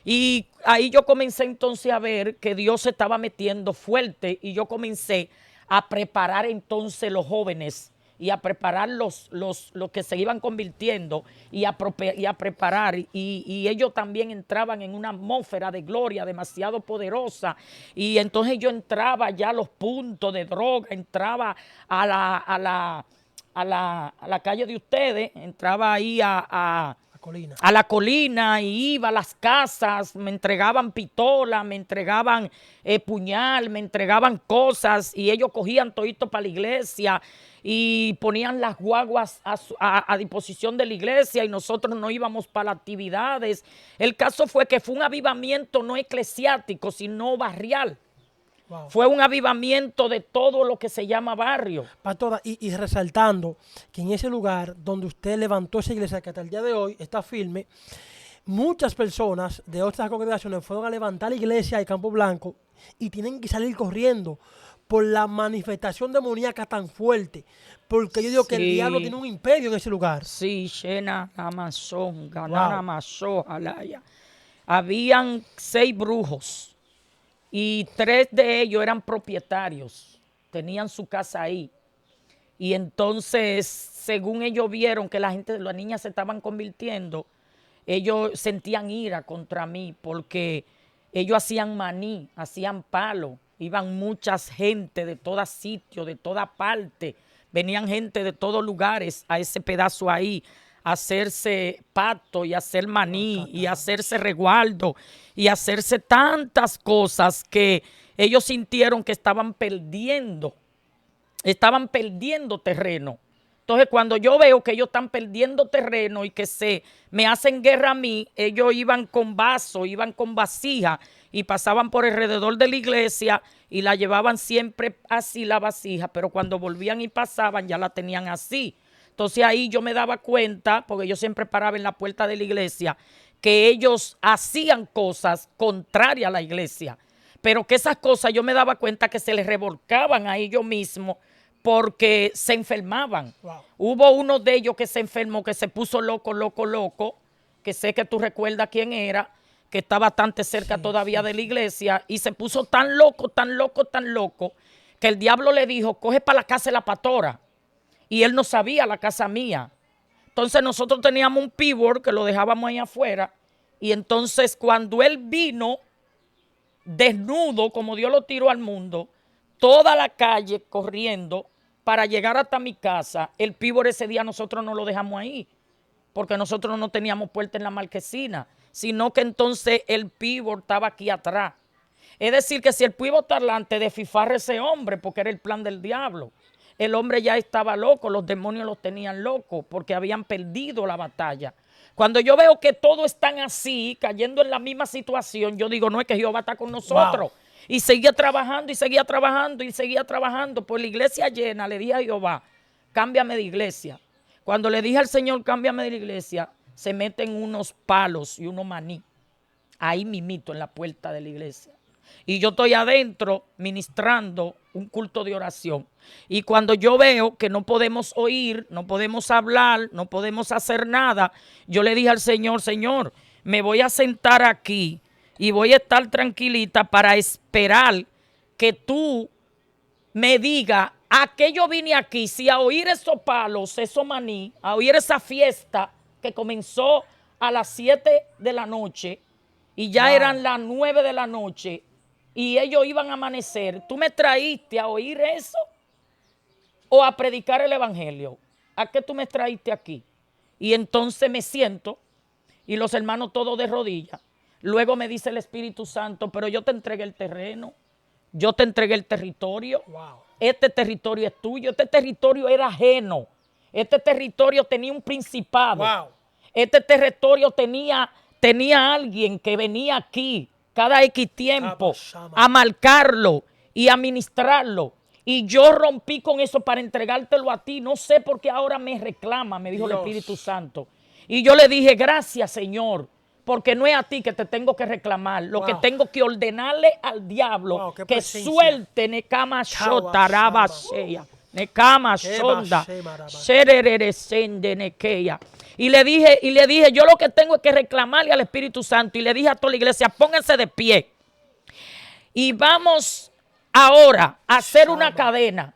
Y ahí yo comencé entonces a ver que Dios se estaba metiendo fuerte y yo comencé a preparar entonces los jóvenes y a preparar los que se iban convirtiendo y a preparar. Y ellos también entraban en una atmósfera de gloria demasiado poderosa. Y entonces yo entraba ya a los puntos de droga, entraba a la calle de ustedes, entraba ahí a la colina y iba a las casas, me entregaban pistola, me entregaban puñal, me entregaban cosas y ellos cogían todito para la iglesia y ponían las guaguas a disposición de la iglesia y nosotros no íbamos para las actividades. El caso fue que fue un avivamiento no eclesiástico, sino barrial. Fue un avivamiento de todo lo que se llama barrio. Pastora, y resaltando que en ese lugar donde usted levantó esa iglesia que hasta el día de hoy está firme, muchas personas de otras congregaciones fueron a levantar la iglesia de Campo Blanco y tienen que salir corriendo por la manifestación demoníaca tan fuerte. Porque yo digo que el diablo tiene un imperio en ese lugar. Sí, Shena, Amazon, Ganana, Amazon, Alaya. Habían 6 brujos. Y 3 de ellos eran propietarios, tenían su casa ahí. Y entonces, según ellos vieron que las niñas se estaban convirtiendo, ellos sentían ira contra mí porque ellos hacían maní, hacían palo. Iban muchas gente de todos sitios, de toda parte. Venían gente de todos lugares a ese pedazo ahí hacerse pato y hacer maní y hacerse resguardo y hacerse tantas cosas que ellos sintieron que estaban perdiendo terreno. Entonces, cuando yo veo que ellos están perdiendo terreno y que se me hacen guerra a mí, ellos iban con vaso, iban con vasija y pasaban por alrededor de la iglesia y la llevaban siempre así la vasija, pero cuando volvían y pasaban ya la tenían así. Entonces ahí yo me daba cuenta, porque yo siempre paraba en la puerta de la iglesia, que ellos hacían cosas contrarias a la iglesia, pero que esas cosas yo me daba cuenta que se les revolcaban a ellos mismos porque se enfermaban. Wow. Hubo uno de ellos que se enfermó, que se puso loco, que sé que tú recuerdas quién era, que está bastante cerca todavía de la iglesia, y se puso tan loco, que el diablo le dijo, coge para la casa de la pastora. Y él no sabía la casa mía. Entonces nosotros teníamos un pívor que lo dejábamos ahí afuera, y entonces cuando él vino desnudo, como Dios lo tiró al mundo, toda la calle corriendo para llegar hasta mi casa, el pívor ese día nosotros no lo dejamos ahí, porque nosotros no teníamos puerta en la marquesina, sino que entonces el pívor estaba aquí atrás. Es decir, que si el pívor está delante de fifar ese hombre, porque era el plan del diablo, el hombre ya estaba loco, los demonios los tenían locos, porque habían perdido la batalla. Cuando yo veo que todos están así, cayendo en la misma situación, yo digo, no, es que Jehová está con nosotros. Wow. Y seguía trabajando, por la iglesia llena. Le dije a Jehová, cámbiame de iglesia. Cuando le dije al Señor, cámbiame de la iglesia, se meten unos palos y unos maní, ahí mimito en la puerta de la iglesia. Y yo estoy adentro ministrando un culto de oración. Y cuando yo veo que no podemos oír, no podemos hablar, no podemos hacer nada, yo le dije al Señor, Señor, me voy a sentar aquí y voy a estar tranquilita para esperar que tú me digas a qué yo vine aquí, si a oír esos palos, esos maní, a oír esa fiesta que comenzó a las 7 de la noche y ya eran las 9 de la noche y ellos iban a amanecer. ¿Tú me traíste a oír eso o a predicar el evangelio? ¿A qué tú me traíste aquí? Y entonces me siento y los hermanos todos de rodillas. Luego me dice el Espíritu Santo, pero yo te entregué el terreno, yo te entregué el territorio. Wow. Este territorio es tuyo, este territorio era ajeno, este territorio tenía un principado. Wow. Este territorio tenía alguien que venía aquí cada X tiempo a marcarlo y a ministrarlo. Y yo rompí con eso para entregártelo a ti. No sé por qué ahora me reclama, me dijo Dios. El Espíritu Santo. Y yo le dije, gracias, Señor, porque no es a ti que te tengo que reclamar. Lo que tengo que ordenarle al diablo, que suelte Nekama Shota Rabasheya. Nekama Shonda Sereresende Nekeya. Y le dije, yo lo que tengo es que reclamarle al Espíritu Santo. Y le dije a toda la iglesia, pónganse de pie. Y vamos ahora a hacer una cadena.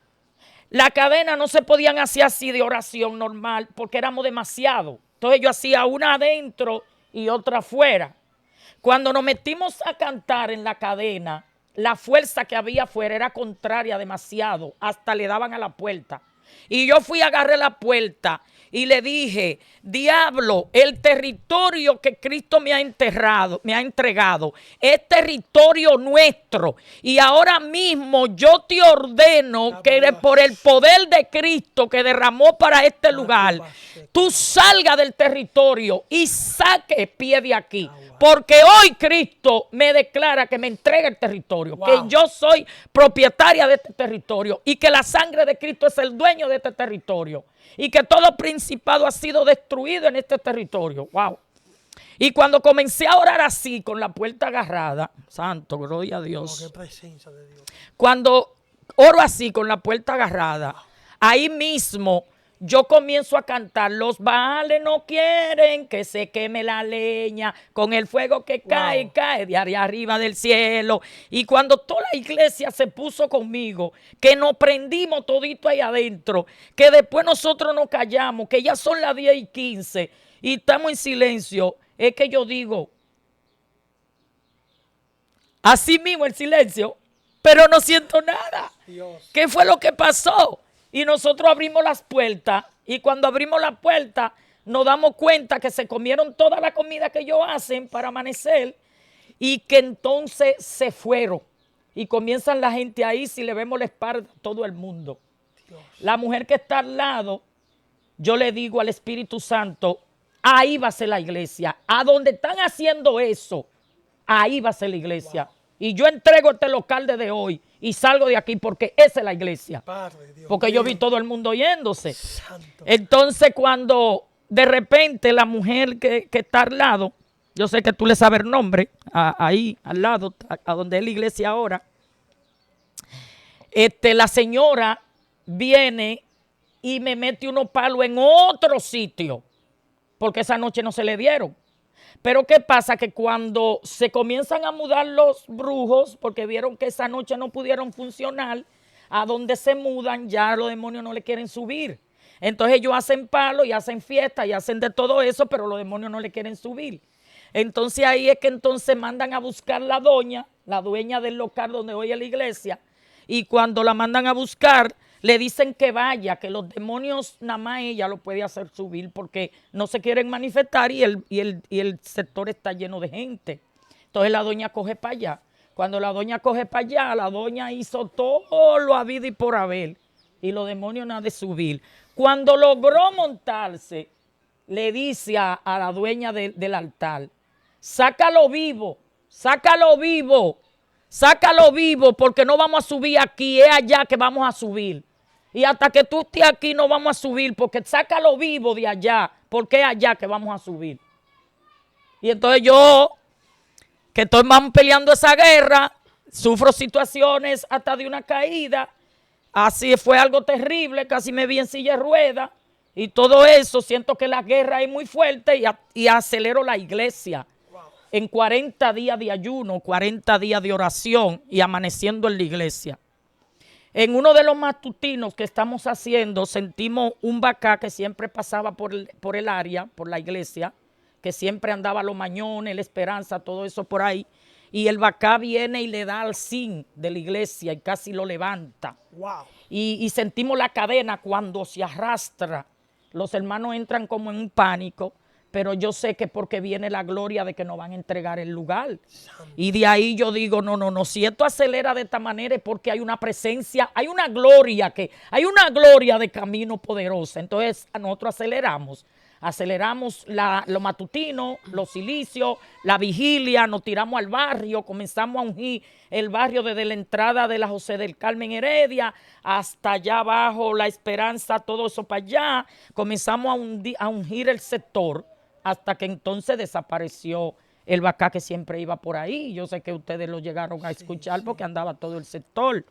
La cadena no se podían hacer así de oración normal porque éramos demasiado. Entonces yo hacía una adentro y otra afuera. Cuando nos metimos a cantar en la cadena, la fuerza que había afuera era contraria demasiado. Hasta le daban a la puerta. Y yo fui a agarrar la puerta y le dije, diablo, el territorio que Cristo me ha entregado, es territorio nuestro. Y ahora mismo yo te ordeno que por el poder de Cristo que derramó para este lugar, tú salgas del territorio y saque pie de aquí. Porque hoy Cristo me declara que me entrega el territorio, que yo soy propietaria de este territorio y que la sangre de Cristo es el dueño de este territorio y que todo principado ha sido destruido en este territorio. Wow. Y cuando comencé a orar así, con la puerta agarrada, santo, gloria a Dios. Qué presencia de Dios. Cuando oro así, con la puerta agarrada, ahí mismo yo comienzo a cantar, los Baales no quieren que se queme la leña, con el fuego que cae, cae de allá arriba del cielo. Y cuando toda la iglesia se puso conmigo, que nos prendimos todito ahí adentro, que después nosotros nos callamos, que ya son las 10:15 y estamos en silencio, es que yo digo, así mismo el silencio, pero no siento nada. Dios. ¿Qué fue lo que pasó? Y nosotros abrimos las puertas y cuando abrimos la puerta nos damos cuenta que se comieron toda la comida que ellos hacen para amanecer y que entonces se fueron. Y comienzan la gente ahí, si le vemos la espalda a todo el mundo. Dios. La mujer que está al lado, yo le digo al Espíritu Santo, ahí va a ser la iglesia. A donde están haciendo eso, ahí va a ser la iglesia. Wow. Y yo entrego este local desde hoy y salgo de aquí porque esa es la iglesia. Padre, Dios porque mío. yo vi todo el mundo yéndose. Santo. Entonces cuando de repente la mujer que está al lado, yo sé que tú le sabes el nombre, ahí al lado, a donde es la iglesia ahora, la señora viene y me mete unos palos en otro sitio, porque esa noche no se le dieron. Pero ¿qué pasa? Que cuando se comienzan a mudar los brujos, porque vieron que esa noche no pudieron funcionar, a donde se mudan ya los demonios no le quieren subir. Entonces ellos hacen palo y hacen fiesta y hacen de todo eso, pero los demonios no le quieren subir. Entonces ahí es que entonces mandan a buscar la doña, la dueña del local donde hoy es la iglesia, y cuando la mandan a buscar, le dicen que vaya, que los demonios nada más ella lo puede hacer subir porque no se quieren manifestar y el sector está lleno de gente. Entonces la doña coge para allá. Cuando la doña coge para allá, la doña hizo todo lo habido y por haber y los demonios nada de subir. Cuando logró montarse, le dice a la dueña del altar, sácalo vivo, sácalo vivo, sácalo vivo porque no vamos a subir aquí, es allá que vamos a subir. Y hasta que tú estés aquí no vamos a subir porque sácalo vivo de allá, porque es allá que vamos a subir. Y entonces yo, que estoy más peleando esa guerra, sufro situaciones hasta de una caída, así fue algo terrible, casi me vi en silla de ruedas y todo eso, siento que la guerra es muy fuerte y acelero la iglesia. En 40 días de ayuno, 40 días de oración y amaneciendo en la iglesia. En uno de los matutinos que estamos haciendo, sentimos un bacá que siempre pasaba por el área, por la iglesia, que siempre andaba los mañones, la esperanza, todo eso por ahí. Y el bacá viene y le da al zinc de la iglesia y casi lo levanta. Wow. Y sentimos la cadena cuando se arrastra. Los hermanos entran como en un pánico. Pero yo sé que porque viene la gloria de que nos van a entregar el lugar. Y de ahí yo digo, no, si esto acelera de esta manera es porque hay una presencia, hay una gloria de camino poderosa. Entonces nosotros aceleramos lo matutino, los silicios, la vigilia, nos tiramos al barrio, comenzamos a ungir el barrio desde la entrada de la José del Carmen Heredia hasta allá abajo, La Esperanza, todo eso para allá. Comenzamos a ungir el sector. Hasta que entonces desapareció el bacá que siempre iba por ahí. Yo sé que ustedes lo llegaron a escuchar porque andaba todo el sector.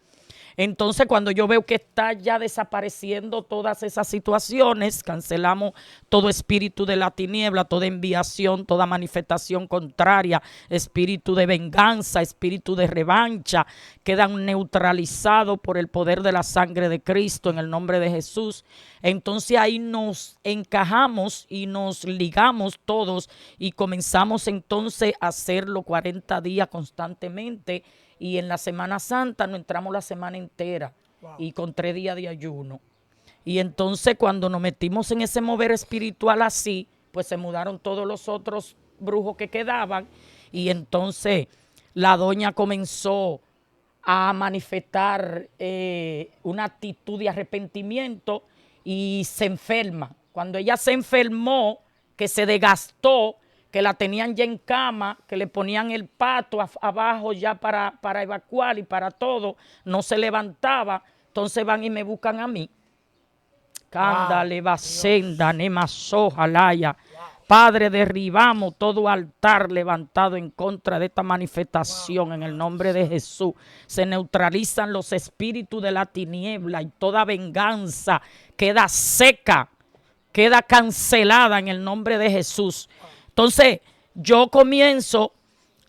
Entonces, cuando yo veo que está ya desapareciendo todas esas situaciones, cancelamos todo espíritu de la tiniebla, toda enviación, toda manifestación contraria, espíritu de venganza, espíritu de revancha, quedan neutralizados por el poder de la sangre de Cristo en el nombre de Jesús. Entonces ahí nos encajamos y nos ligamos todos y comenzamos entonces a hacerlo 40 días constantemente. Y en la Semana Santa nos entramos la semana entera. Wow. Y con 3 días de ayuno. Y entonces cuando nos metimos en ese mover espiritual así, pues se mudaron todos los otros brujos que quedaban. Y entonces la doña comenzó a manifestar una actitud de arrepentimiento y se enferma. Cuando ella se enfermó, que se desgastó, que la tenían ya en cama, que le ponían el pato abajo ya para evacuar y para todo, no se levantaba, entonces van y me buscan a mí. Cándale, Basenda, Nemasojalaya. Padre, derribamos todo altar levantado en contra de esta manifestación en el nombre de Jesús. Se neutralizan los espíritus de la tiniebla y toda venganza queda seca, queda cancelada en el nombre de Jesús. Entonces, yo comienzo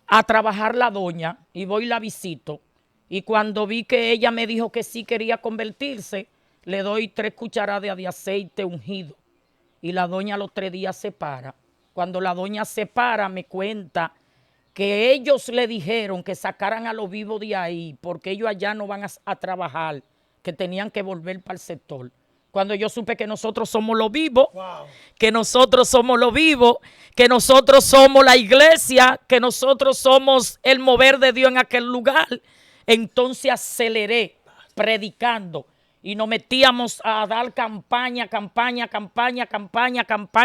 a trabajar la doña y voy y la visito. Y cuando vi que ella me dijo que sí quería convertirse, le doy 3 cucharadas de aceite ungido. Y la doña a los 3 días se para. Cuando la doña se para, me cuenta que ellos le dijeron que sacaran a los vivos de ahí porque ellos allá no van a trabajar, que tenían que volver para el sector. Cuando yo supe que nosotros somos los vivos, Wow. que nosotros somos los vivos, que nosotros somos la iglesia, que nosotros somos el mover de Dios en aquel lugar, entonces aceleré predicando y nos metíamos a dar campaña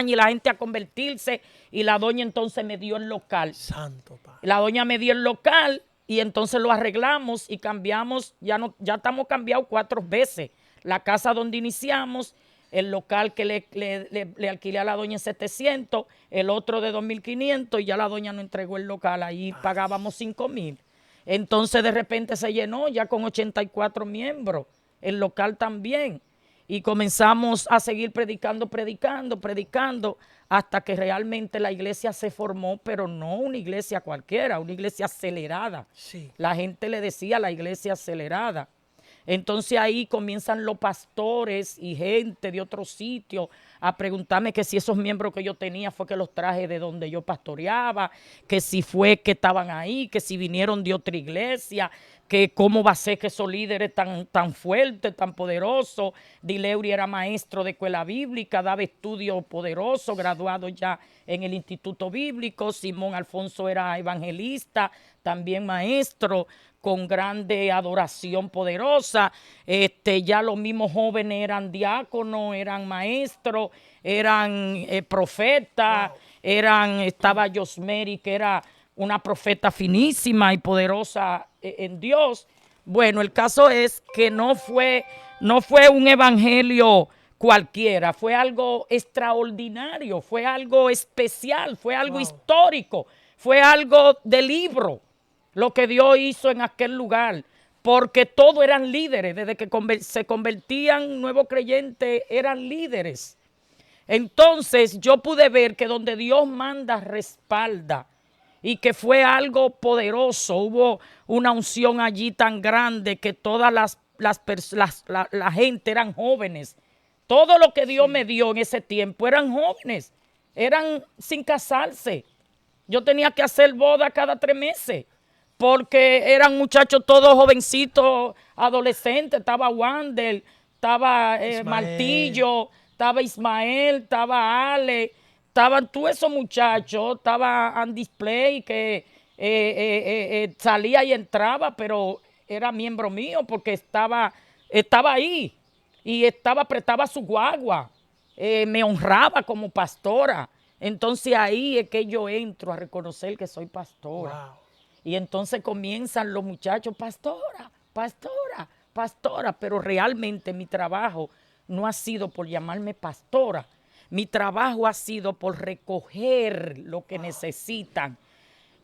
y la gente a convertirse, y la doña entonces me dio el local. Santo Padre. La doña me dio el local y entonces lo arreglamos y cambiamos, ya estamos cambiados 4 veces. La casa donde iniciamos, el local que le alquilé a la doña en 700, el otro de 2.500, y ya la doña nos entregó el local, ahí pagábamos 5,000. Entonces de repente se llenó ya con 84 miembros, el local también. Y comenzamos a seguir predicando, hasta que realmente la iglesia se formó, pero no una iglesia cualquiera, una iglesia acelerada. Sí. La gente le decía la iglesia acelerada. Entonces ahí comienzan los pastores y gente de otros sitios a preguntarme que si esos miembros que yo tenía fue que los traje de donde yo pastoreaba, que si fue que estaban ahí, que si vinieron de otra iglesia, que cómo va a ser que esos líderes tan fuertes, tan poderosos. Dileuri era maestro de escuela bíblica, daba estudios poderosos, graduado ya en el Instituto Bíblico. Simón Alfonso era evangelista, también maestro, con grande adoración poderosa. Ya los mismos jóvenes eran diáconos, eran maestros, eran profetas, estaba Josmeri, que era una profeta finísima y poderosa en Dios. Bueno, el caso es que no fue un evangelio cualquiera, fue algo extraordinario, fue algo especial, fue algo histórico, fue algo de libro, lo que Dios hizo en aquel lugar, porque todos eran líderes, desde que se convertían nuevos creyentes, eran líderes. Entonces yo pude ver que donde Dios manda, respalda, y que fue algo poderoso. Hubo una unción allí tan grande que todas la gente eran jóvenes. Todo lo que Dios me dio en ese tiempo eran jóvenes, eran sin casarse. Yo tenía que hacer boda cada 3 meses, porque eran muchachos todos jovencitos, adolescentes. Estaba Wander, estaba Martillo, estaba Ismael, estaba Ale, estaban todos esos muchachos, estaba Andy Display, que salía y entraba, pero era miembro mío porque estaba ahí y prestaba su guagua, me honraba como pastora. Entonces ahí es que yo entro a reconocer que soy pastora. Wow. Y entonces comienzan los muchachos, pastora, pero realmente mi trabajo no ha sido por llamarme pastora. Mi trabajo ha sido por recoger lo que necesitan.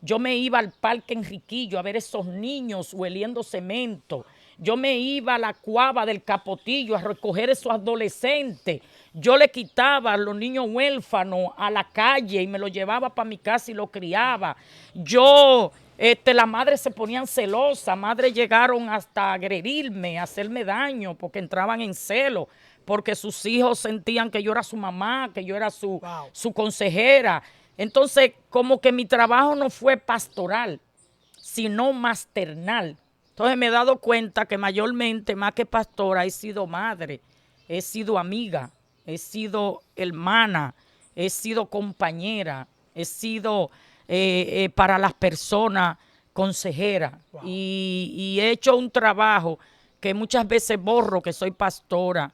Yo me iba al Parque Enriquillo a ver esos niños hueliendo cemento. Yo me iba a la cuava del Capotillo a recoger esos adolescentes. Yo le quitaba a los niños huérfanos a la calle y me los llevaba para mi casa y los criaba. Las madres se ponían celosas, madres llegaron hasta agredirme, a hacerme daño porque entraban en celo, porque sus hijos sentían que yo era su mamá, que yo era su consejera. Entonces, como que mi trabajo no fue pastoral, sino maternal. Entonces me he dado cuenta que mayormente, más que pastora, he sido madre, he sido amiga, he sido hermana, he sido compañera, he sido para las personas consejera. Wow. Y he hecho un trabajo que muchas veces borro que soy pastora,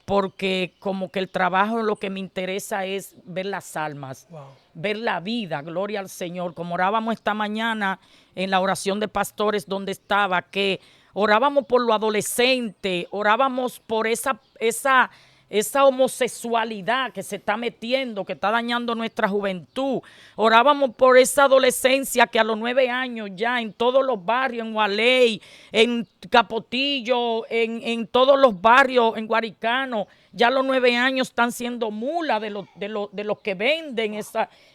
porque como que el trabajo lo que me interesa es ver las almas, ver la vida, gloria al Señor. Como orábamos esta mañana en la oración de pastores donde estaba, que orábamos por lo adolescente, orábamos por esa homosexualidad que se está metiendo, que está dañando nuestra juventud. Orábamos por esa adolescencia que a los 9 años ya en todos los barrios, en Gualey, en Capotillo, en todos los barrios, en Guaricano, ya a los 9 años están siendo mulas de los que venden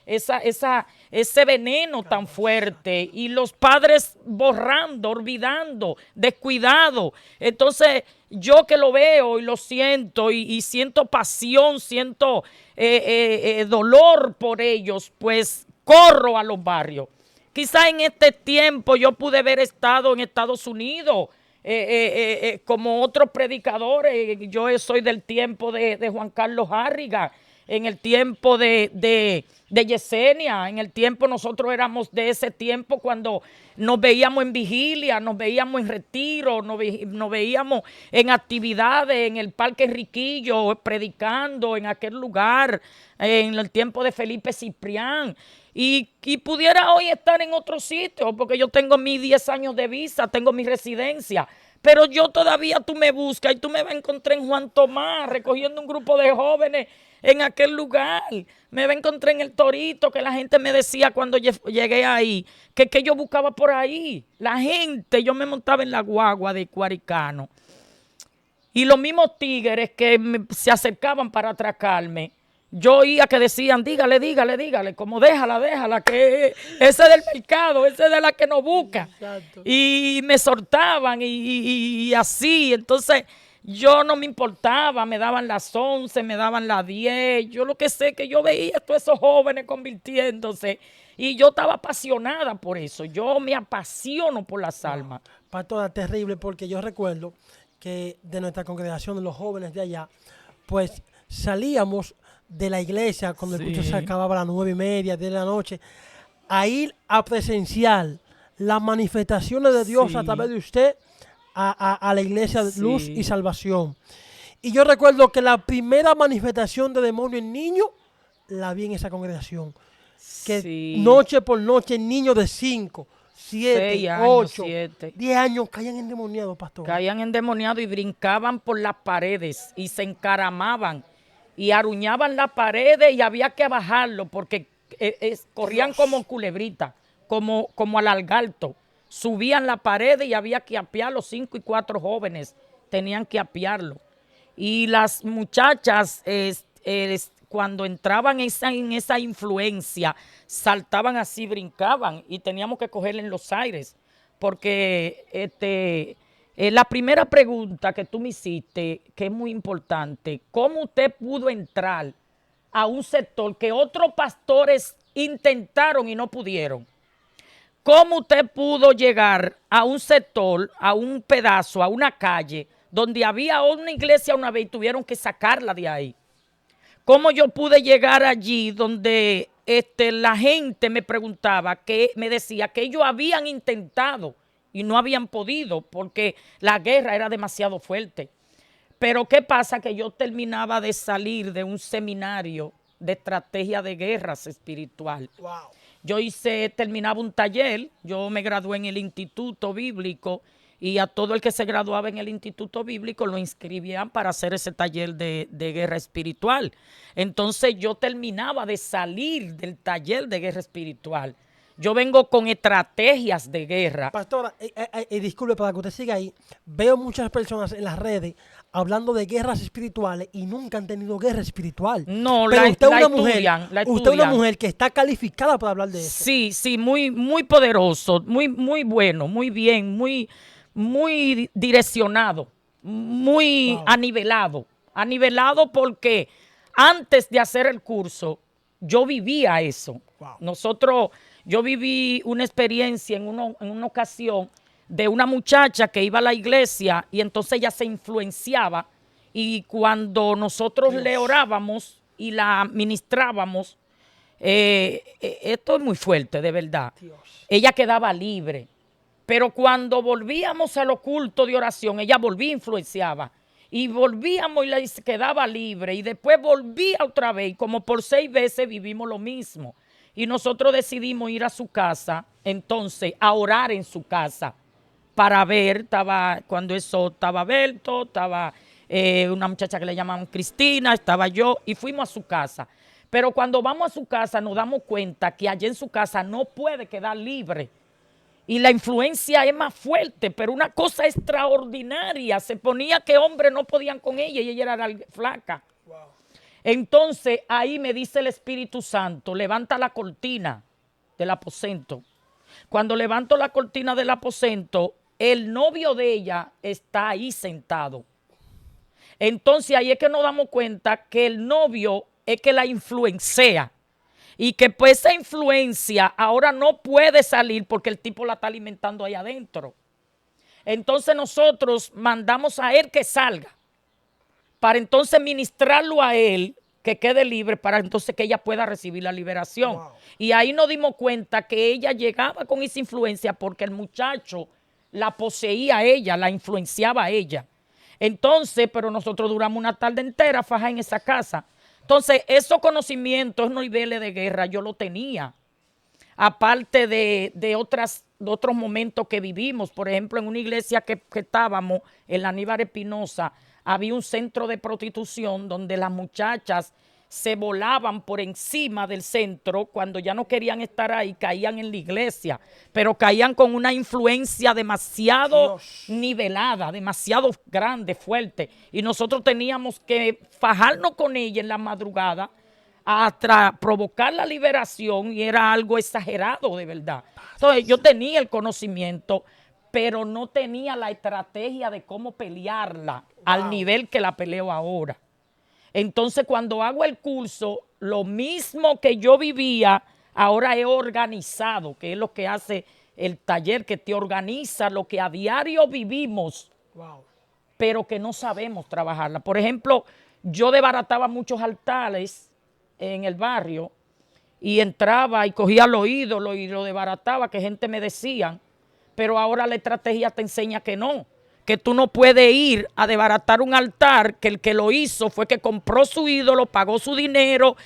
ese veneno tan fuerte. Y los padres borrando, olvidando, descuidado. Entonces, yo que lo veo y lo siento y siento pasión, siento dolor por ellos, pues corro a los barrios. Quizá en este tiempo yo pude haber estado en Estados Unidos, como otros predicadores. Yo soy del tiempo de Juan Carlos Harriga, en el tiempo de Yesenia, en el tiempo nosotros éramos de ese tiempo cuando nos veíamos en vigilia, nos veíamos en retiro, nos veíamos en actividades, en el Parque Enriquillo, predicando en aquel lugar, en el tiempo de Felipe Ciprián. Y pudiera hoy estar en otro sitio, porque yo tengo mis 10 años de visa, tengo mi residencia. Pero yo todavía, tú me buscas y tú me vas a encontrar en Juan Tomás, recogiendo un grupo de jóvenes en aquel lugar. Me va a encontrar en el Torito, que la gente me decía cuando llegué ahí, que yo buscaba por ahí. La gente, yo me montaba en la guagua de Cuaricano. Y los mismos tigres que se acercaban para atracarme, yo oía que decían, dígale, como déjala, que ese es del mercado, ese es de la que nos busca. Exacto. Y me soltaban y así, entonces yo no me importaba, me daban las 11, me daban las 10, yo lo que sé que yo veía a todos esos jóvenes convirtiéndose y yo estaba apasionada por eso, yo me apasiono por las almas. Pastora, terrible, porque yo recuerdo que de nuestra congregación, de los jóvenes de allá, pues salíamos de la iglesia cuando el culto se acababa a las 9:30 de la noche, a ir a presenciar las manifestaciones de Dios a través de usted a la iglesia de Luz y Salvación. Y yo recuerdo que la primera manifestación de demonio en niños la vi en esa congregación. Que noche por noche niños de 5, 7, 8, 10 años caían endemoniados, pastor. Caían endemoniados y brincaban por las paredes y se encaramaban y aruñaban las paredes y había que bajarlo porque corrían como culebrita, como al algarto. Subían la pared y había que apiarlo, 5 y 4 jóvenes tenían que apiarlo. Y las muchachas, cuando entraban en esa influencia, saltaban así, brincaban y teníamos que cogerle en los aires. Porque la primera pregunta que tú me hiciste, que es muy importante, ¿cómo usted pudo entrar a un sector que otros pastores intentaron y no pudieron? ¿Cómo usted pudo llegar a un sector, a un pedazo, a una calle, donde había una iglesia una vez y tuvieron que sacarla de ahí? ¿Cómo yo pude llegar allí donde la gente me preguntaba, que me decía que ellos habían intentado y no habían podido porque la guerra era demasiado fuerte? Pero ¿qué pasa? Que yo terminaba de salir de un seminario de estrategia de guerras espiritual. Wow. Yo terminaba un taller, yo me gradué en el Instituto Bíblico y a todo el que se graduaba en el Instituto Bíblico lo inscribían para hacer ese taller de guerra espiritual. Entonces yo terminaba de salir del taller de guerra espiritual. Yo vengo con estrategias de guerra. Pastora, disculpe, para que usted siga ahí, veo muchas personas en las redes hablando de guerras espirituales y nunca han tenido guerra espiritual. No, pero usted es una mujer que está calificada para hablar de eso. Sí, muy poderoso, muy bueno, muy bien, muy direccionado, muy anivelado porque antes de hacer el curso yo vivía eso. Wow. Yo viví una experiencia en una ocasión de una muchacha que iba a la iglesia y entonces ella se influenciaba y cuando nosotros le orábamos y la ministrábamos, esto es muy fuerte, de verdad. Ella quedaba libre, pero cuando volvíamos al culto de oración, ella volvía influenciaba y volvíamos y la quedaba libre y después volvía otra vez y como por 6 veces vivimos lo mismo. Y nosotros decidimos ir a su casa, entonces, a orar en su casa para ver, cuando eso estaba Berto, estaba una muchacha que le llamaban Cristina, estaba yo y fuimos a su casa. Pero cuando vamos a su casa nos damos cuenta que allá en su casa no puede quedar libre. Y la influencia es más fuerte, pero una cosa extraordinaria. Se ponía que hombres no podían con ella y ella era flaca. Wow. Entonces ahí me dice el Espíritu Santo, levanta la cortina del aposento. Cuando levanto la cortina del aposento, el novio de ella está ahí sentado. Entonces ahí es que nos damos cuenta que el novio es que la influencia. Y que pues esa influencia ahora no puede salir porque el tipo la está alimentando ahí adentro. Entonces nosotros mandamos a él que salga, para entonces ministrarlo a él, que quede libre, para entonces que ella pueda recibir la liberación. Wow. Y ahí nos dimos cuenta que ella llegaba con esa influencia porque el muchacho la poseía a ella, la influenciaba a ella. Entonces, pero nosotros duramos una tarde entera faja en esa casa. Entonces, esos conocimientos, esos niveles de guerra, yo lo tenía. Aparte de otros momentos que vivimos. Por ejemplo, en una iglesia que estábamos, en la Aníbal Espinosa, había un centro de prostitución donde las muchachas se volaban por encima del centro cuando ya no querían estar ahí, caían en la iglesia, pero caían con una influencia demasiado nivelada, demasiado grande, fuerte. Y nosotros teníamos que fajarnos con ella en la madrugada hasta provocar la liberación, y era algo exagerado de verdad. Entonces yo tenía el conocimiento, pero no tenía la estrategia de cómo pelearla al nivel que la peleo ahora. Entonces, cuando hago el curso, lo mismo que yo vivía, ahora he organizado, que es lo que hace el taller, que te organiza lo que a diario vivimos, pero que no sabemos trabajarla. Por ejemplo, yo desbarataba muchos altares en el barrio y entraba y cogía los ídolos y lo desbarataba, que gente me decía, pero ahora la estrategia te enseña que no, que tú no puedes ir a desbaratar un altar, que el que lo hizo fue que compró su ídolo, pagó su dinero,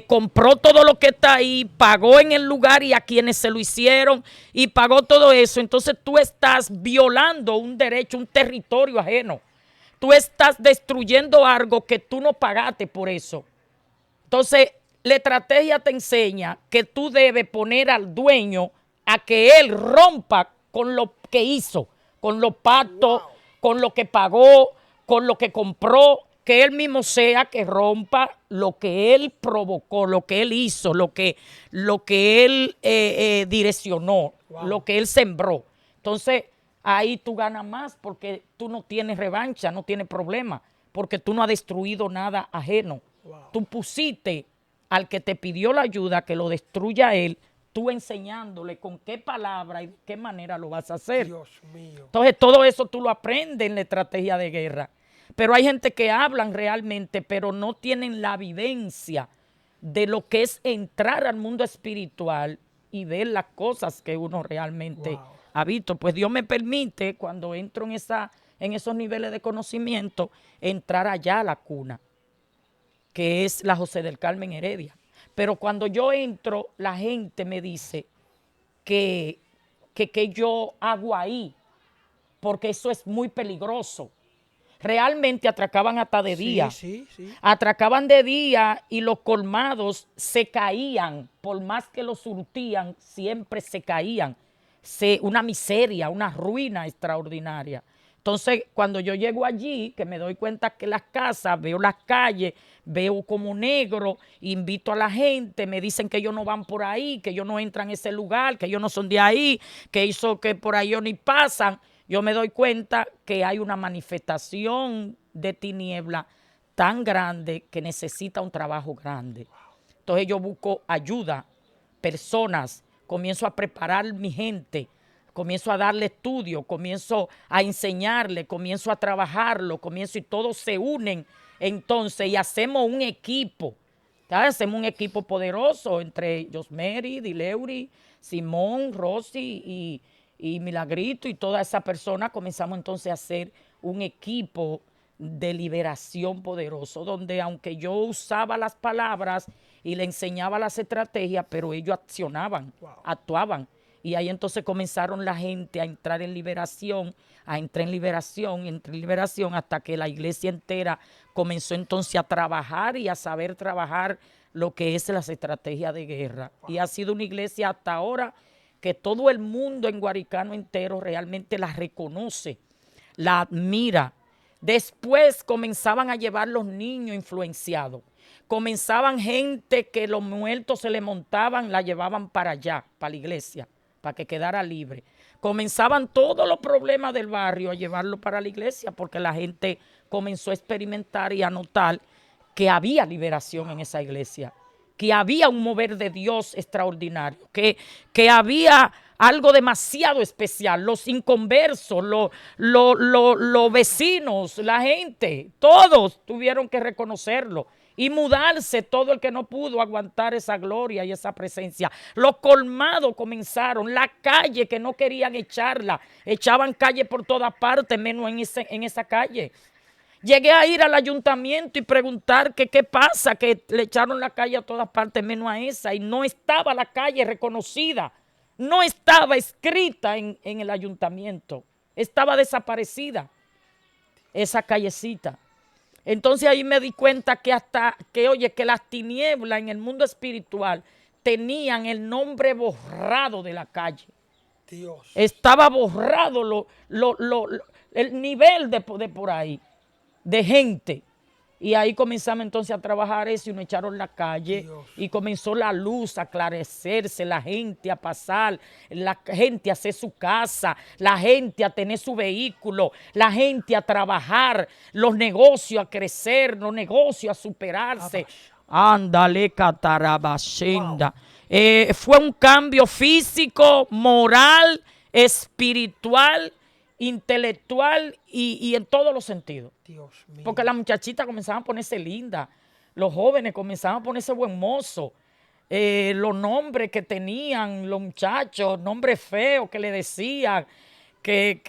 compró todo lo que está ahí, pagó en el lugar y a quienes se lo hicieron y pagó todo eso. Entonces tú estás violando un derecho, un territorio ajeno. Tú estás destruyendo algo que tú no pagaste por eso. Entonces la estrategia te enseña que tú debes poner al dueño a que él rompa con lo que hizo, con los pactos, con lo que pagó, con lo que compró, que él mismo sea que rompa lo que él provocó, lo que él hizo, lo que él direccionó, lo que él sembró. Entonces, ahí tú ganas más porque tú no tienes revancha, no tienes problema, porque tú no has destruido nada ajeno. Tú pusiste al que te pidió la ayuda que lo destruya a él, tú enseñándole con qué palabra y de qué manera lo vas a hacer. Dios mío. Entonces, todo eso tú lo aprendes en la estrategia de guerra. Pero hay gente que hablan realmente, pero no tienen la vivencia de lo que es entrar al mundo espiritual y ver las cosas que uno realmente ha visto. Pues Dios me permite, cuando entro en esos niveles de conocimiento, entrar allá a la cuna, que es la José del Carmen Heredia. Pero cuando yo entro, la gente me dice que yo hago ahí, porque eso es muy peligroso. Realmente atracaban hasta de día. Sí. Atracaban de día y los colmados se caían. Por más que los surtían, siempre se caían. Una miseria, una ruina extraordinaria. Entonces, cuando yo llego allí, que me doy cuenta que las casas, veo las calles, veo como negro, invito a la gente, me dicen que ellos no van por ahí, que ellos no entran a ese lugar, que ellos no son de ahí, que por ahí ellos ni pasan. Yo me doy cuenta que hay una manifestación de tiniebla tan grande que necesita un trabajo grande. Entonces yo busco ayuda, personas, comienzo a preparar mi gente, comienzo a darle estudio, comienzo a enseñarle, comienzo a trabajarlo, y todos se unen entonces y hacemos un equipo. ¿Sabes? Hacemos un equipo poderoso entre Josmery, Dileuri, Simón, Rosy y Milagrito y toda esa persona. Comenzamos entonces a hacer un equipo de liberación poderoso, donde aunque yo usaba las palabras y le enseñaba las estrategias, pero ellos accionaban, actuaban. Y ahí entonces comenzaron la gente a entrar en liberación, hasta que la iglesia entera comenzó entonces a trabajar y a saber trabajar lo que es las estrategias de guerra. Y ha sido una iglesia hasta ahora que todo el mundo en Guaricano entero realmente la reconoce, la admira. Después comenzaban a llevar los niños influenciados. Comenzaban gente que los muertos se le montaban, la llevaban para allá, para la iglesia, para que quedara libre. Comenzaban todos los problemas del barrio a llevarlo para la iglesia porque la gente comenzó a experimentar y a notar que había liberación en esa iglesia, que había un mover de Dios extraordinario, que había algo demasiado especial. Los inconversos, los vecinos, la gente, todos tuvieron que reconocerlo y mudarse, todo el que no pudo aguantar esa gloria y esa presencia. Los colmados comenzaron, la calle que no querían echarla, echaban calle por todas partes, menos en esa calle. Llegué a ir al ayuntamiento y preguntar que qué pasa, que le echaron la calle a todas partes, menos a esa, y no estaba la calle reconocida, no estaba escrita en el ayuntamiento, estaba desaparecida esa callecita. Entonces ahí me di cuenta que que las tinieblas en el mundo espiritual tenían el nombre borrado de la calle. Dios. Estaba borrado el nivel de por ahí, de gente. Y ahí comenzamos entonces a trabajar eso y nos echaron la calle. Dios. Y comenzó la luz a aclarecerse, la gente a pasar, la gente a hacer su casa, la gente a tener su vehículo, la gente a trabajar, los negocios a crecer, los negocios a superarse. Ándale, catarabashenda. Wow. Fue un cambio físico, moral, espiritual, intelectual y en todos los sentidos. Dios mío. Porque las muchachitas comenzaban a ponerse lindas, los jóvenes comenzaban a ponerse buen mozo, los nombres que tenían los muchachos, nombres feos que le decían, que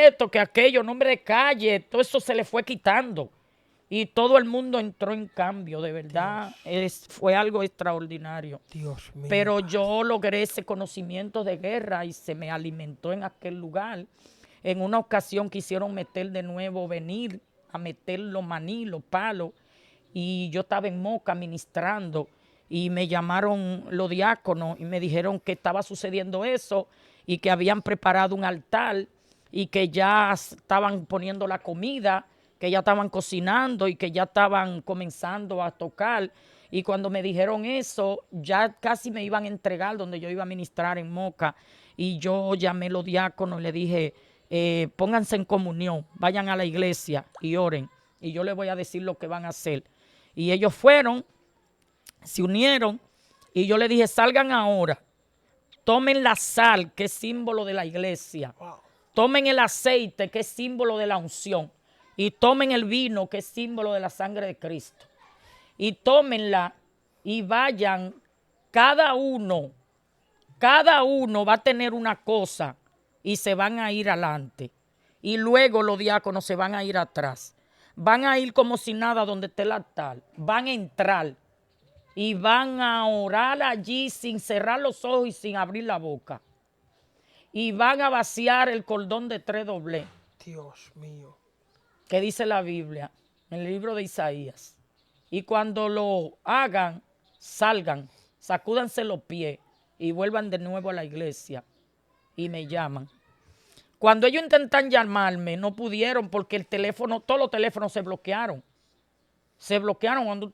esto, que aquello, nombre de calle, todo eso se le fue quitando. Y todo el mundo entró en cambio, de verdad, fue algo extraordinario. Dios mío. Pero yo logré ese conocimiento de guerra y se me alimentó en aquel lugar. En una ocasión quisieron meter de nuevo, venir a meter los maní, los palos, y yo estaba en Moca ministrando y me llamaron los diáconos y me dijeron que estaba sucediendo eso y que habían preparado un altar y que ya estaban poniendo la comida, que ya estaban cocinando y que ya estaban comenzando a tocar. Y cuando me dijeron eso, ya casi me iban a entregar donde yo iba a ministrar en Moca, y yo llamé a los diáconos y le dije, pónganse en comunión, vayan a la iglesia y oren, y yo les voy a decir lo que van a hacer. Y ellos fueron, se unieron, y yo les dije, salgan ahora, tomen la sal, que es símbolo de la iglesia, tomen el aceite, que es símbolo de la unción, y tomen el vino, que es símbolo de la sangre de Cristo, y tómenla y vayan, cada uno va a tener una cosa, y se van a ir adelante. Y luego los diáconos se van a ir atrás. Van a ir como si nada donde esté el altar. Van a entrar y van a orar allí sin cerrar los ojos y sin abrir la boca. Y van a vaciar el cordón de 3 doblez. Dios mío. Que dice la Biblia en el libro de Isaías. Y cuando lo hagan, salgan, sacúdanse los pies y vuelvan de nuevo a la iglesia. Y me llaman. Cuando ellos intentan llamarme, no pudieron porque todos los teléfonos se bloquearon. Se bloquearon. Cuando tú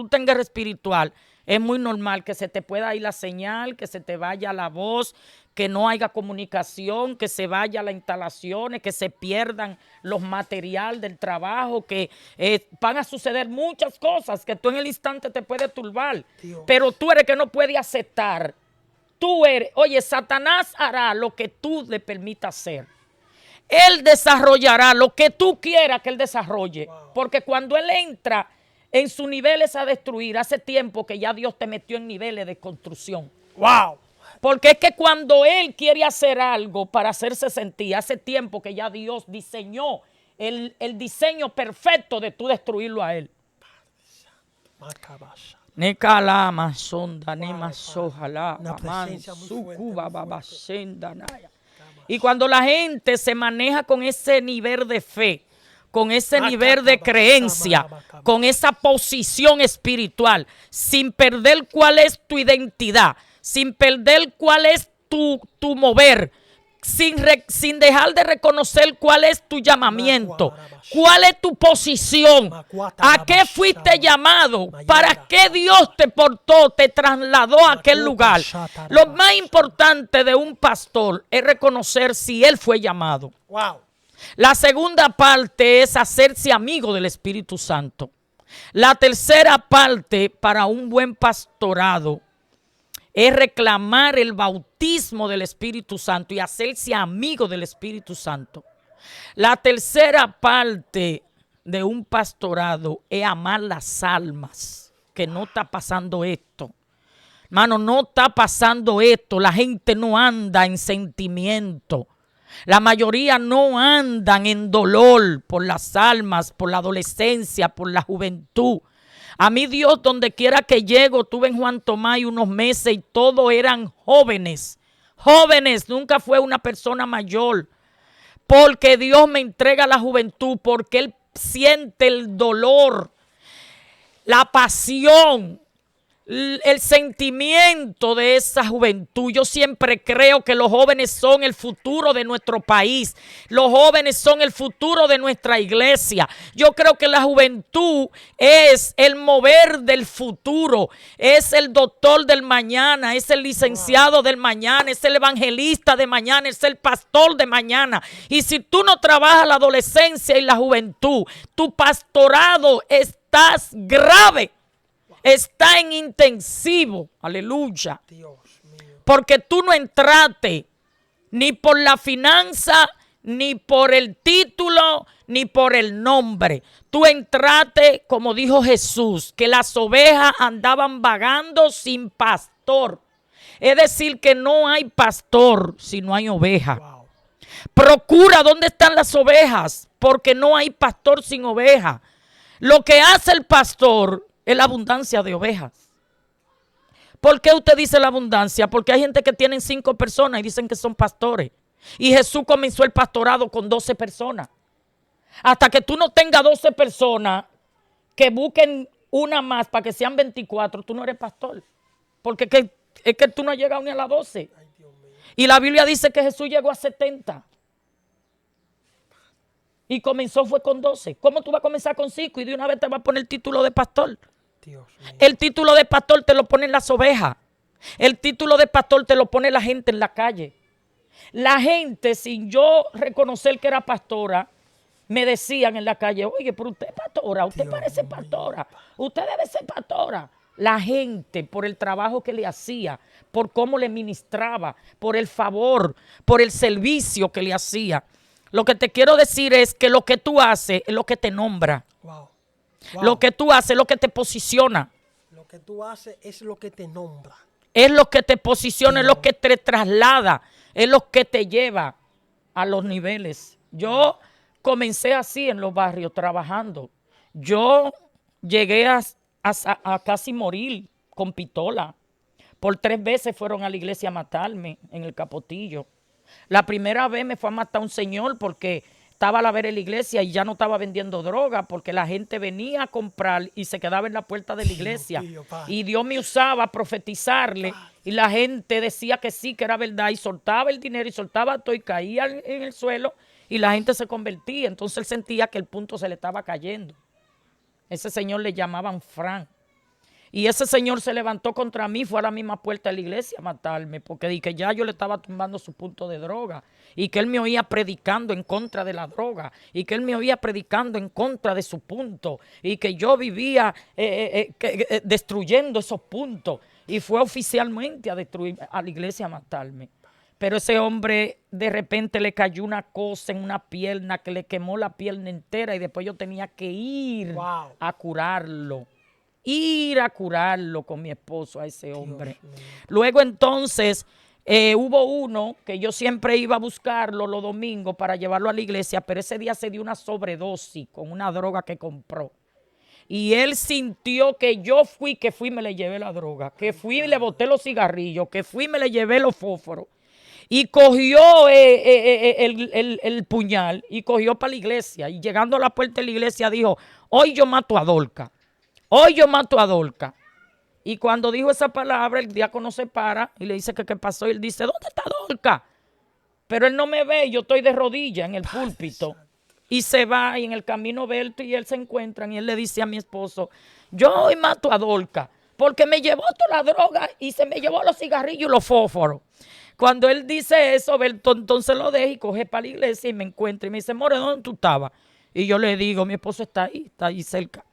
tengas espiritual, es muy normal que se te pueda ir la señal, que se te vaya la voz, que no haya comunicación, que se vaya las instalaciones, que se pierdan los materiales del trabajo, que van a suceder muchas cosas que tú en el instante te puedes turbar. Dios. Pero tú eres que no puedes aceptar. Oye, Satanás hará lo que tú le permitas hacer. Él desarrollará lo que tú quieras que él desarrolle. Wow. Porque cuando él entra en sus niveles a destruir, hace tiempo que ya Dios te metió en niveles de construcción. ¡Wow! Porque es que cuando él quiere hacer algo para hacerse sentir, hace tiempo que ya Dios diseñó el diseño perfecto de tú destruirlo a él. Nekalama sonda nema sojalá man sucuba babashenda naya. Y cuando la gente se maneja con ese nivel de fe, con ese nivel de creencia, con esa posición espiritual, sin perder cuál es tu identidad, sin perder cuál es tu mover, sin dejar de reconocer cuál es tu llamamiento, cuál es tu posición, a qué fuiste llamado, para qué Dios te portó, te trasladó a aquel lugar. Lo más importante de un pastor es reconocer si él fue llamado. La segunda parte es hacerse amigo del Espíritu Santo. La tercera parte para un buen pastorado es reclamar el bautismo del Espíritu Santo y hacerse amigo del Espíritu Santo. La tercera parte de un pastorado es amar las almas, que no está pasando esto. Hermano, no está pasando esto. La gente no anda en sentimiento. La mayoría no andan en dolor por las almas, por la adolescencia, por la juventud. A mí Dios, donde quiera que llego, tuve en Juan Tomás unos meses y todos eran jóvenes. Jóvenes, nunca fue una persona mayor. Porque Dios me entrega la juventud, porque Él siente el dolor, la pasión, el sentimiento de esa juventud. Yo siempre creo que los jóvenes son el futuro de nuestro país. Los jóvenes son el futuro de nuestra iglesia. Yo creo que la juventud es el mover del futuro. Es el doctor del mañana, es el licenciado del mañana, es el evangelista de mañana, es el pastor de mañana. Y si tú no trabajas la adolescencia y la juventud, tu pastorado estás grave. Está en intensivo, aleluya, porque tú no entraste ni por la finanza, ni por el título, ni por el nombre. Tú entraste, como dijo Jesús, que las ovejas andaban vagando sin pastor. Es decir, que no hay pastor si no hay oveja. Wow. Procura dónde están las ovejas, porque no hay pastor sin oveja. Lo que hace el pastor es la abundancia de ovejas. ¿Por qué usted dice la abundancia? Porque hay gente que tienen 5 personas y dicen que son pastores. Y Jesús comenzó el pastorado con 12 personas. Hasta que tú no tengas 12 personas que busquen una más para que sean 24, tú no eres pastor. Porque es que tú no has llegado ni a las 12. Y la Biblia dice que Jesús llegó a 70. Y comenzó fue con 12. ¿Cómo tú vas a comenzar con 5 y de una vez te vas a poner el título de pastor? El título de pastor te lo ponen las ovejas. El título de pastor te lo pone la gente en la calle. La gente, sin yo reconocer que era pastora, me decían en la calle, oye, pero usted es pastora, usted parece pastora, usted debe ser pastora. La gente, por el trabajo que le hacía, por cómo le ministraba, por el favor, por el servicio que le hacía. Lo que te quiero decir es que lo que tú haces es lo que te nombra. Wow. Wow. Lo que tú haces es lo que te posiciona. Lo que tú haces es lo que te nombra. Es lo que te posiciona, es lo que te traslada, es lo que te lleva a los niveles. Yo comencé así en los barrios trabajando. Yo llegué a casi morir con pistola. Por 3 veces fueron a la iglesia a matarme en el Capotillo. La primera vez me fue a matar un señor porque estaba a la vera de la iglesia y ya no estaba vendiendo droga porque la gente venía a comprar y se quedaba en la puerta de la iglesia. Y Dios me usaba a profetizarle y la gente decía que sí, que era verdad y soltaba el dinero y soltaba todo y caía en el suelo y la gente se convertía. Entonces él sentía que el punto se le estaba cayendo. Ese señor le llamaban Frank. Y ese señor se levantó contra mí, fue a la misma puerta de la iglesia a matarme, porque dije que ya yo le estaba tumbando su punto de droga y que él me oía predicando en contra de la droga y que él me oía predicando en contra de su punto y que yo vivía destruyendo esos puntos y fue oficialmente a destruir a la iglesia a matarme. Pero ese hombre de repente le cayó una cosa en una pierna que le quemó la pierna entera y después yo tenía que ir a curarlo. Ir a curarlo con mi esposo a ese hombre. Luego entonces hubo uno que yo siempre iba a buscarlo los domingos para llevarlo a la iglesia, pero ese día se dio una sobredosis con una droga que compró. Y él sintió que yo fui y me le llevé la droga, que fui y le boté los cigarrillos, que fui y me le llevé los fósforos. Y cogió el puñal y cogió para la iglesia. Y llegando a la puerta de la iglesia dijo, hoy yo mato a Dorca. Hoy yo mato a Dorca. Y cuando dijo esa palabra, el diácono se para y le dice que qué pasó. Y él dice, ¿dónde está Dorca? Pero él no me ve, yo estoy de rodillas en el púlpito. Y se va y en el camino Berto y él se encuentran y él le dice a mi esposo, yo hoy mato a Dorca porque me llevó toda la droga y se me llevó los cigarrillos y los fósforos. Cuando él dice eso, Berto entonces lo deja y coge para la iglesia y me encuentra y me dice, More, ¿dónde tú estabas? Y yo le digo, mi esposo está ahí cerca.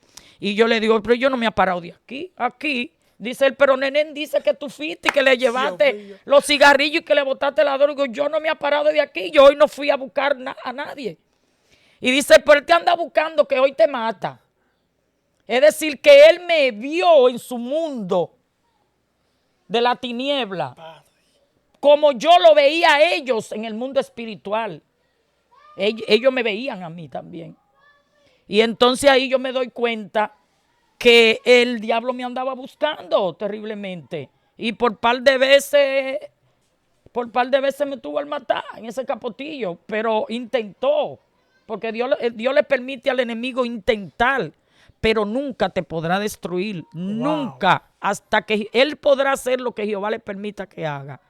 Y yo le digo, pero yo no me he parado de aquí. Dice él, pero Nenén dice que tú fuiste y que le llevaste los cigarrillos y que le botaste la droga. Yo no me he parado de aquí, yo hoy no fui a buscar a nadie. Y dice, pero él te anda buscando que hoy te mata. Es decir, que él me vio en su mundo de la tiniebla, como yo lo veía a ellos en el mundo espiritual. Ellos me veían a mí también. Y entonces ahí yo me doy cuenta que el diablo me andaba buscando terriblemente. Y por par de veces me tuvo al matar en ese capotillo, pero intentó, porque Dios le permite al enemigo intentar, pero nunca te podrá destruir, nunca, hasta que él podrá hacer lo que Jehová le permita que haga.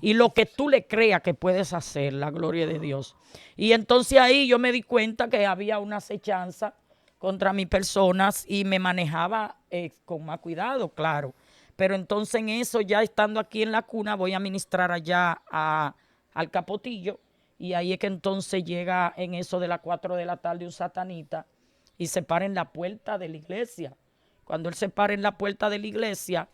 Y lo que tú le creas que puedes hacer, la gloria de Dios. Y entonces ahí yo me di cuenta que había una acechanza contra mis personas y me manejaba con más cuidado, claro. Pero entonces en eso, ya estando aquí en la cuna, voy a ministrar allá al Capotillo. Y ahí es que entonces llega en eso de las 4 de la tarde un satanita y se para en la puerta de la iglesia. Cuando él se para en la puerta de la iglesia,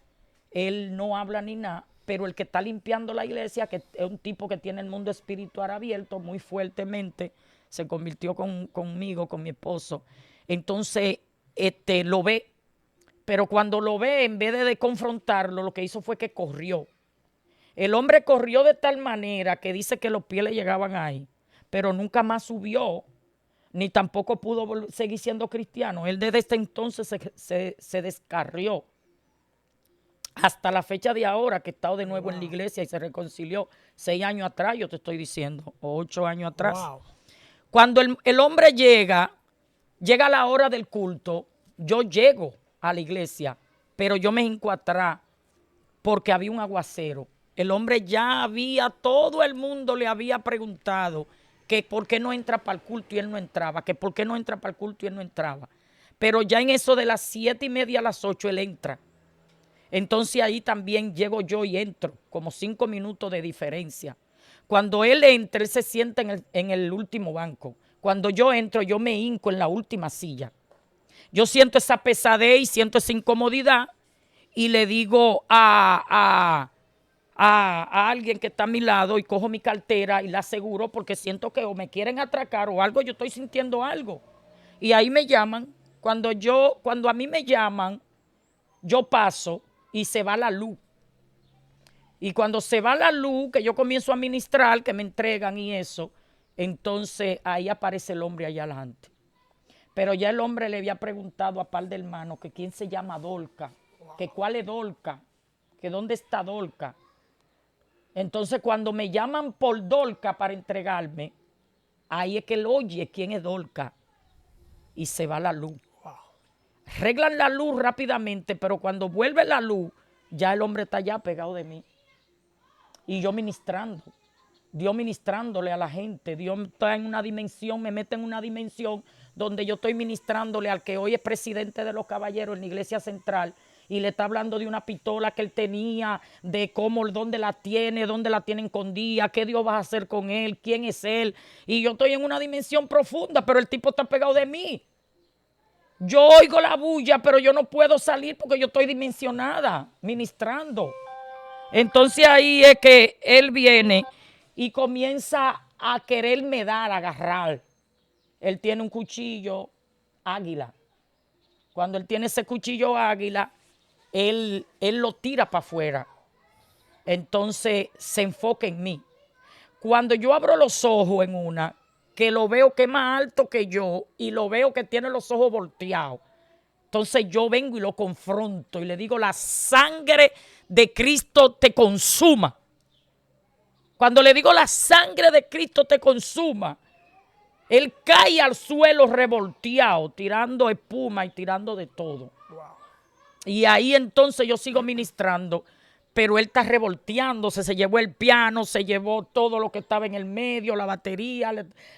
él no habla ni nada, pero el que está limpiando la iglesia, que es un tipo que tiene el mundo espiritual abierto muy fuertemente, se convirtió conmigo, con mi esposo. Entonces, lo ve, pero cuando lo ve, en vez de confrontarlo, lo que hizo fue que corrió. El hombre corrió de tal manera que dice que los pies le llegaban ahí, pero nunca más subió, ni tampoco pudo seguir siendo cristiano. Él desde este entonces se descarrió. Hasta la fecha de ahora, que he estado de nuevo en la iglesia y se reconcilió 6 años atrás, yo te estoy diciendo, o 8 años atrás. Cuando el hombre llega la hora del culto, yo llego a la iglesia, pero yo me hinco atrás porque había un aguacero. El hombre todo el mundo le había preguntado que por qué no entra para el culto y él no entraba, que por qué no entra para el culto y él no entraba. Pero ya en eso de las 7:30 a las 8 él entra. Entonces ahí también llego yo y entro, como 5 minutos de diferencia. Cuando él entra, él se sienta en el último banco. Cuando yo entro, yo me hinco en la última silla. Yo siento esa pesadez y siento esa incomodidad y le digo a alguien que está a mi lado y cojo mi cartera y la aseguro porque siento que o me quieren atracar o algo, yo estoy sintiendo algo. Y ahí me llaman. Cuando a mí me llaman, yo paso y se va la luz. Y cuando se va la luz, que yo comienzo a ministrar, que me entregan y eso, entonces ahí aparece el hombre allá adelante. Pero ya el hombre le había preguntado a par de hermanos que quién se llama Dorca, que cuál es Dorca, que dónde está Dorca. Entonces cuando me llaman por Dorca para entregarme, ahí es que él oye quién es Dorca y se va la luz. Arreglan la luz rápidamente, pero cuando vuelve la luz, ya el hombre está allá pegado de mí. Y yo ministrando, Dios ministrándole a la gente. Dios está en una dimensión, me mete en una dimensión donde yo estoy ministrándole al que hoy es presidente de los caballeros en la iglesia central y le está hablando de una pistola que él tenía, de cómo, dónde la tiene escondida, qué Dios va a hacer con él, quién es él. Y yo estoy en una dimensión profunda, pero el tipo está pegado de mí. Yo oigo la bulla, pero yo no puedo salir porque yo estoy dimensionada, ministrando. Entonces ahí es que él viene y comienza a quererme dar, a agarrar. Él tiene un cuchillo águila. Cuando él tiene ese cuchillo águila, él lo tira para afuera. Entonces se enfoca en mí. Cuando yo abro los ojos en una, que lo veo que es más alto que yo y lo veo que tiene los ojos volteados, entonces yo vengo y lo confronto y le digo, la sangre de Cristo te consuma. Cuando le digo la sangre de Cristo te consuma, él cae al suelo revolteado, tirando espuma y tirando de todo. Y ahí entonces yo sigo ministrando, pero él está revolteándose, se llevó el piano, se llevó todo lo que estaba en el medio, la batería,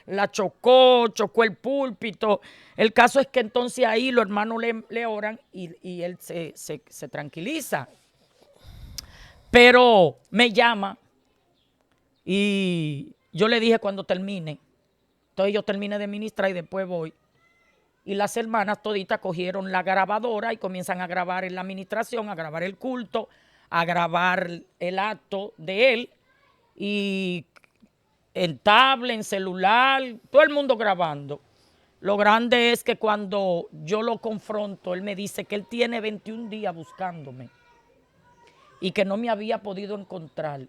la chocó el púlpito. El caso es que entonces ahí los hermanos le oran y él se tranquiliza. Pero me llama y yo le dije cuando termine. Entonces yo terminé de ministrar y después voy. y las hermanas toditas cogieron la grabadora y comienzan a grabar en la administración, a grabar el culto, a grabar el acto de él, y en tablet, en celular, todo el mundo grabando. Lo grande es que cuando yo lo confronto, él me dice que él tiene 21 días buscándome y que no me había podido encontrar,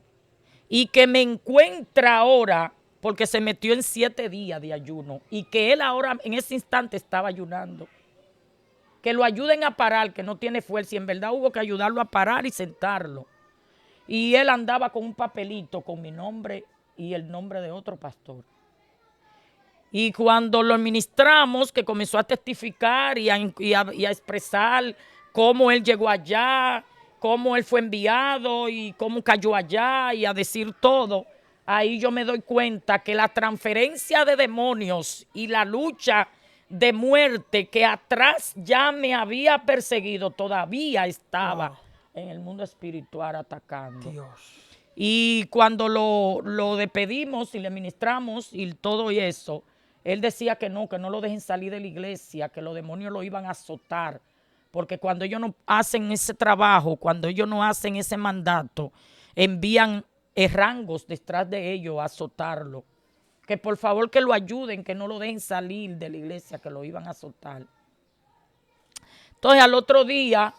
y que me encuentra ahora porque se metió en 7 días de ayuno, y que él ahora en ese instante estaba ayunando. Que lo ayuden a parar, que no tiene fuerza, y en verdad hubo que ayudarlo a parar y sentarlo. Y él andaba con un papelito con mi nombre y el nombre de otro pastor. Y cuando lo ministramos, que comenzó a testificar y a expresar cómo él llegó allá, cómo él fue enviado y cómo cayó allá, y a decir todo, ahí yo me doy cuenta que la transferencia de demonios y la lucha de muerte que atrás ya me había perseguido todavía estaba en el mundo espiritual atacando. Dios. Y cuando lo despedimos y le ministramos y todo eso, él decía que no lo dejen salir de la iglesia, que los demonios lo iban a azotar. Porque cuando ellos no hacen ese trabajo, cuando ellos no hacen ese mandato, envían rangos detrás de ellos a azotarlo. Que por favor que lo ayuden, que no lo dejen salir de la iglesia, que lo iban a azotar. Entonces al otro día,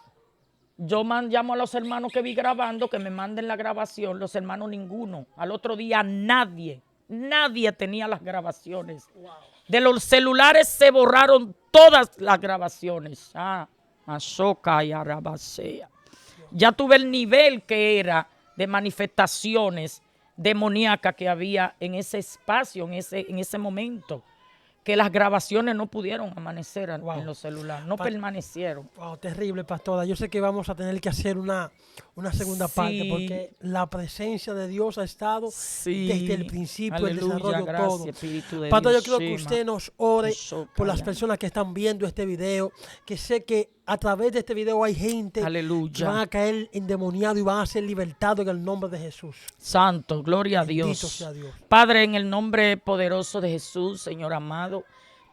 yo llamo a los hermanos que vi grabando, que me manden la grabación. Los hermanos ninguno. Al otro día nadie tenía las grabaciones. Wow. De los celulares se borraron todas las grabaciones. Azoka y Arabasea. Ya tuve el nivel que era de manifestaciones demoníacas que había en ese espacio, en ese momento, que las grabaciones no pudieron amanecer en los celulares, no permanecieron. Wow, terrible, pastora. Yo sé que vamos a tener que hacer una segunda parte, porque la presencia de Dios ha estado desde el principio, aleluya, el desarrollo, gracias, todo. Espíritu de Pastor, Dios, yo quiero que usted nos ore por las personas que están viendo este video, que sé que a través de este video hay gente que van a caer endemoniados y van a ser libertados en el nombre de Jesús. Santo, gloria a Dios. Bendito sea Dios. Padre, en el nombre poderoso de Jesús, Señor amado,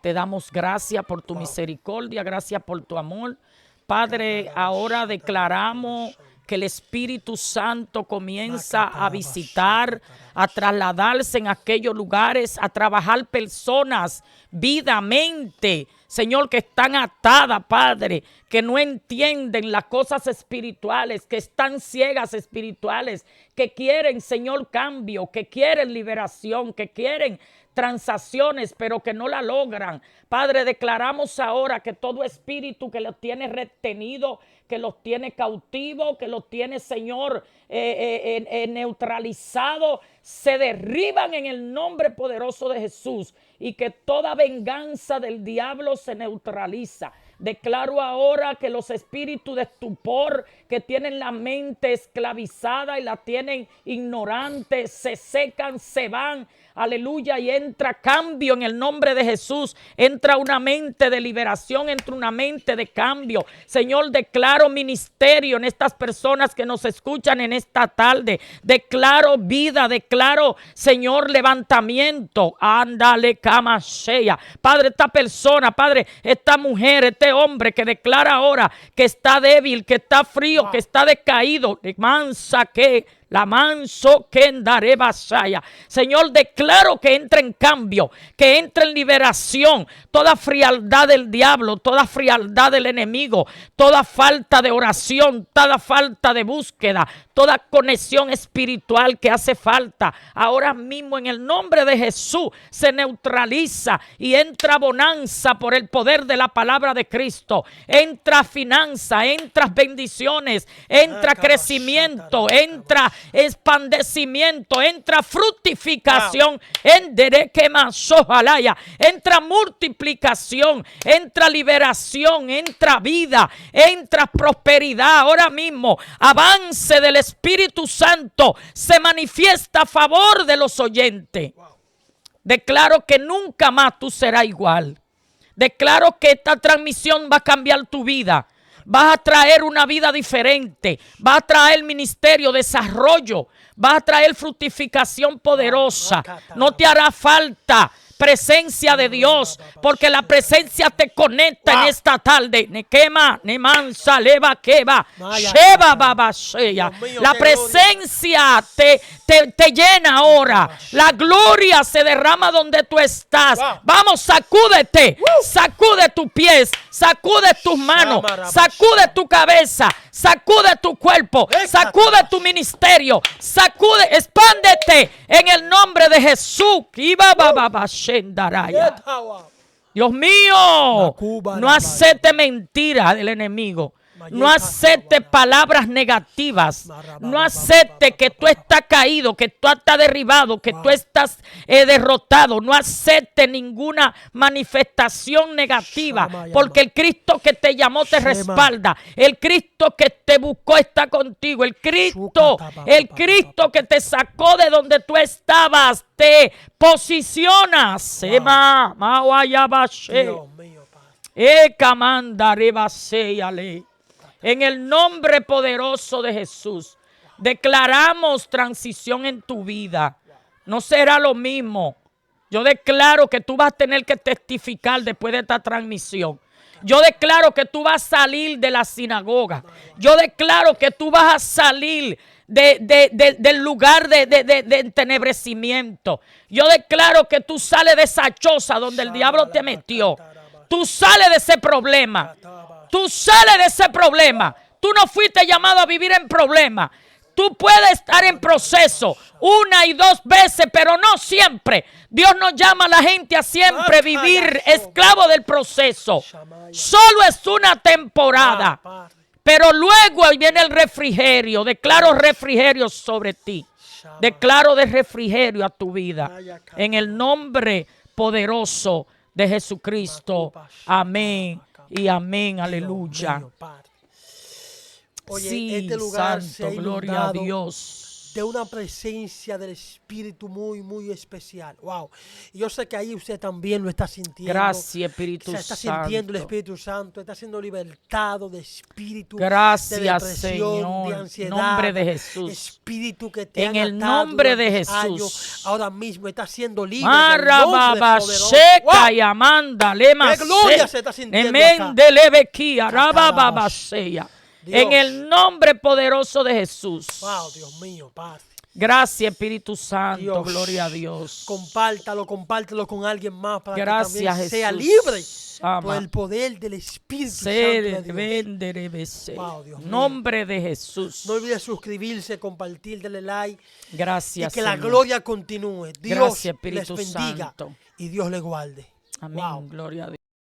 te damos gracias por tu misericordia, gracias por tu amor. Padre, ahora declaramos que el Espíritu Santo comienza a visitar, a trasladarse en aquellos lugares, a trabajar personas vidamente, Señor, que están atadas, Padre, que no entienden las cosas espirituales, que están ciegas espirituales, que quieren, Señor, cambio, que quieren liberación, que quieren transacciones, pero que no la logran. Padre, declaramos ahora que todo espíritu que los tiene retenido, que los tiene cautivos, que los tiene, Señor, neutralizado, se derriban en el nombre poderoso de Jesús, y que toda venganza del diablo se neutraliza. Declaro ahora que los espíritus de estupor que tienen la mente esclavizada y la tienen ignorante, se secan, se van. Aleluya, y entra cambio en el nombre de Jesús. Entra una mente de liberación, entra una mente de cambio. Señor, declaro ministerio en estas personas que nos escuchan en esta tarde. Declaro vida, declaro, Señor, levantamiento. Ándale, cama sea. Padre, esta persona, Padre, esta mujer, este hombre que declara ahora que está débil, que está frío, que está decaído. Mansa que la manso que andaré basaya. Señor, declaro que entre en cambio, que entre en liberación, toda frialdad del diablo, toda frialdad del enemigo, toda falta de oración, toda falta de búsqueda, toda conexión espiritual que hace falta. Ahora mismo en el nombre de Jesús se neutraliza y entra bonanza por el poder de la palabra de Cristo. Entra finanza, entra bendiciones, entra crecimiento, entra expandecimiento, entra fructificación, entra multiplicación, entra liberación, entra vida, entra prosperidad. Ahora mismo avance del Espíritu Santo se manifiesta a favor de los oyentes. Declaro que nunca más tú serás igual. Declaro que esta transmisión va a cambiar tu vida. Vas a traer una vida diferente. Vas a traer ministerio, desarrollo. Vas a traer fructificación poderosa. No te hará falta presencia de Dios, porque la presencia te conecta en esta tarde. Nequema, nemansa, leva, queva, sheba, baba, sheya. La presencia te llena ahora. La gloria se derrama donde tú estás. Vamos, sacúdete, sacude tus pies, sacude tus manos, sacude tu cabeza, sacude tu cuerpo, sacude tu ministerio, sacude, expándete en el nombre de Jesús. Dios mío, no acepte mentira del enemigo. No acepte palabras negativas. No acepte que tú estás caído, que tú estás derribado, que tú estás derrotado. No acepte ninguna manifestación negativa, porque el Cristo que te llamó te respalda. El Cristo que te buscó está contigo. El Cristo que te sacó de donde tú estabas te posiciona. Sema, Dios mío, Padre. En el nombre poderoso de Jesús, declaramos transición en tu vida. No será lo mismo. Yo declaro que tú vas a tener que testificar después de esta transmisión. Yo declaro que tú vas a salir de la sinagoga. Yo declaro que tú vas a salir del lugar de entenebrecimiento. Yo declaro que tú sales de esa choza donde el diablo te metió. Tú sales de ese problema. Tú sales de ese problema. Tú no fuiste llamado a vivir en problema. Tú puedes estar en proceso 1 y 2 veces, pero no siempre. Dios nos llama a la gente a siempre vivir esclavo del proceso. Solo es una temporada. Pero luego viene el refrigerio. Declaro refrigerio sobre ti. Declaro de refrigerio a tu vida. En el nombre poderoso de Jesucristo. Amén. Y amén, aleluya. Oye, Sí, este lugar se santo, ha gloria a inundado Dios. de una presencia del Espíritu muy, muy especial. Wow. Y yo sé que ahí usted también lo está sintiendo. Gracias, Espíritu Se está Santo. sintiendo el Espíritu Santo, está siendo libertado de espíritu, Gracias, de depresión, Señor. de ansiedad, Nombre de Jesús. espíritu que te En han el atado nombre de durante Jesús. años, ahora mismo está siendo libre en el nombre Marababa poderoso. seca Wow. y amanda lema. ¡Qué gloria se está sintiendo Emende lebequía, rabababa sea. Dios. En el nombre poderoso de Jesús. Wow, Dios mío, Padre. Gracias, Espíritu Santo. Dios. Gloria a Dios. Compártalo con alguien más para Gracias, que también sea Jesús. libre Ama. por el poder del Espíritu Santo de Dios. Wow, Dios mío. Nombre de Jesús. No olvides suscribirse, compartir, darle like. Gracias, Y que la Señor. gloria continúe. Dios Gracias, les Espíritu bendiga Santo. y Dios les guarde. Amén. Wow. Gloria a Dios.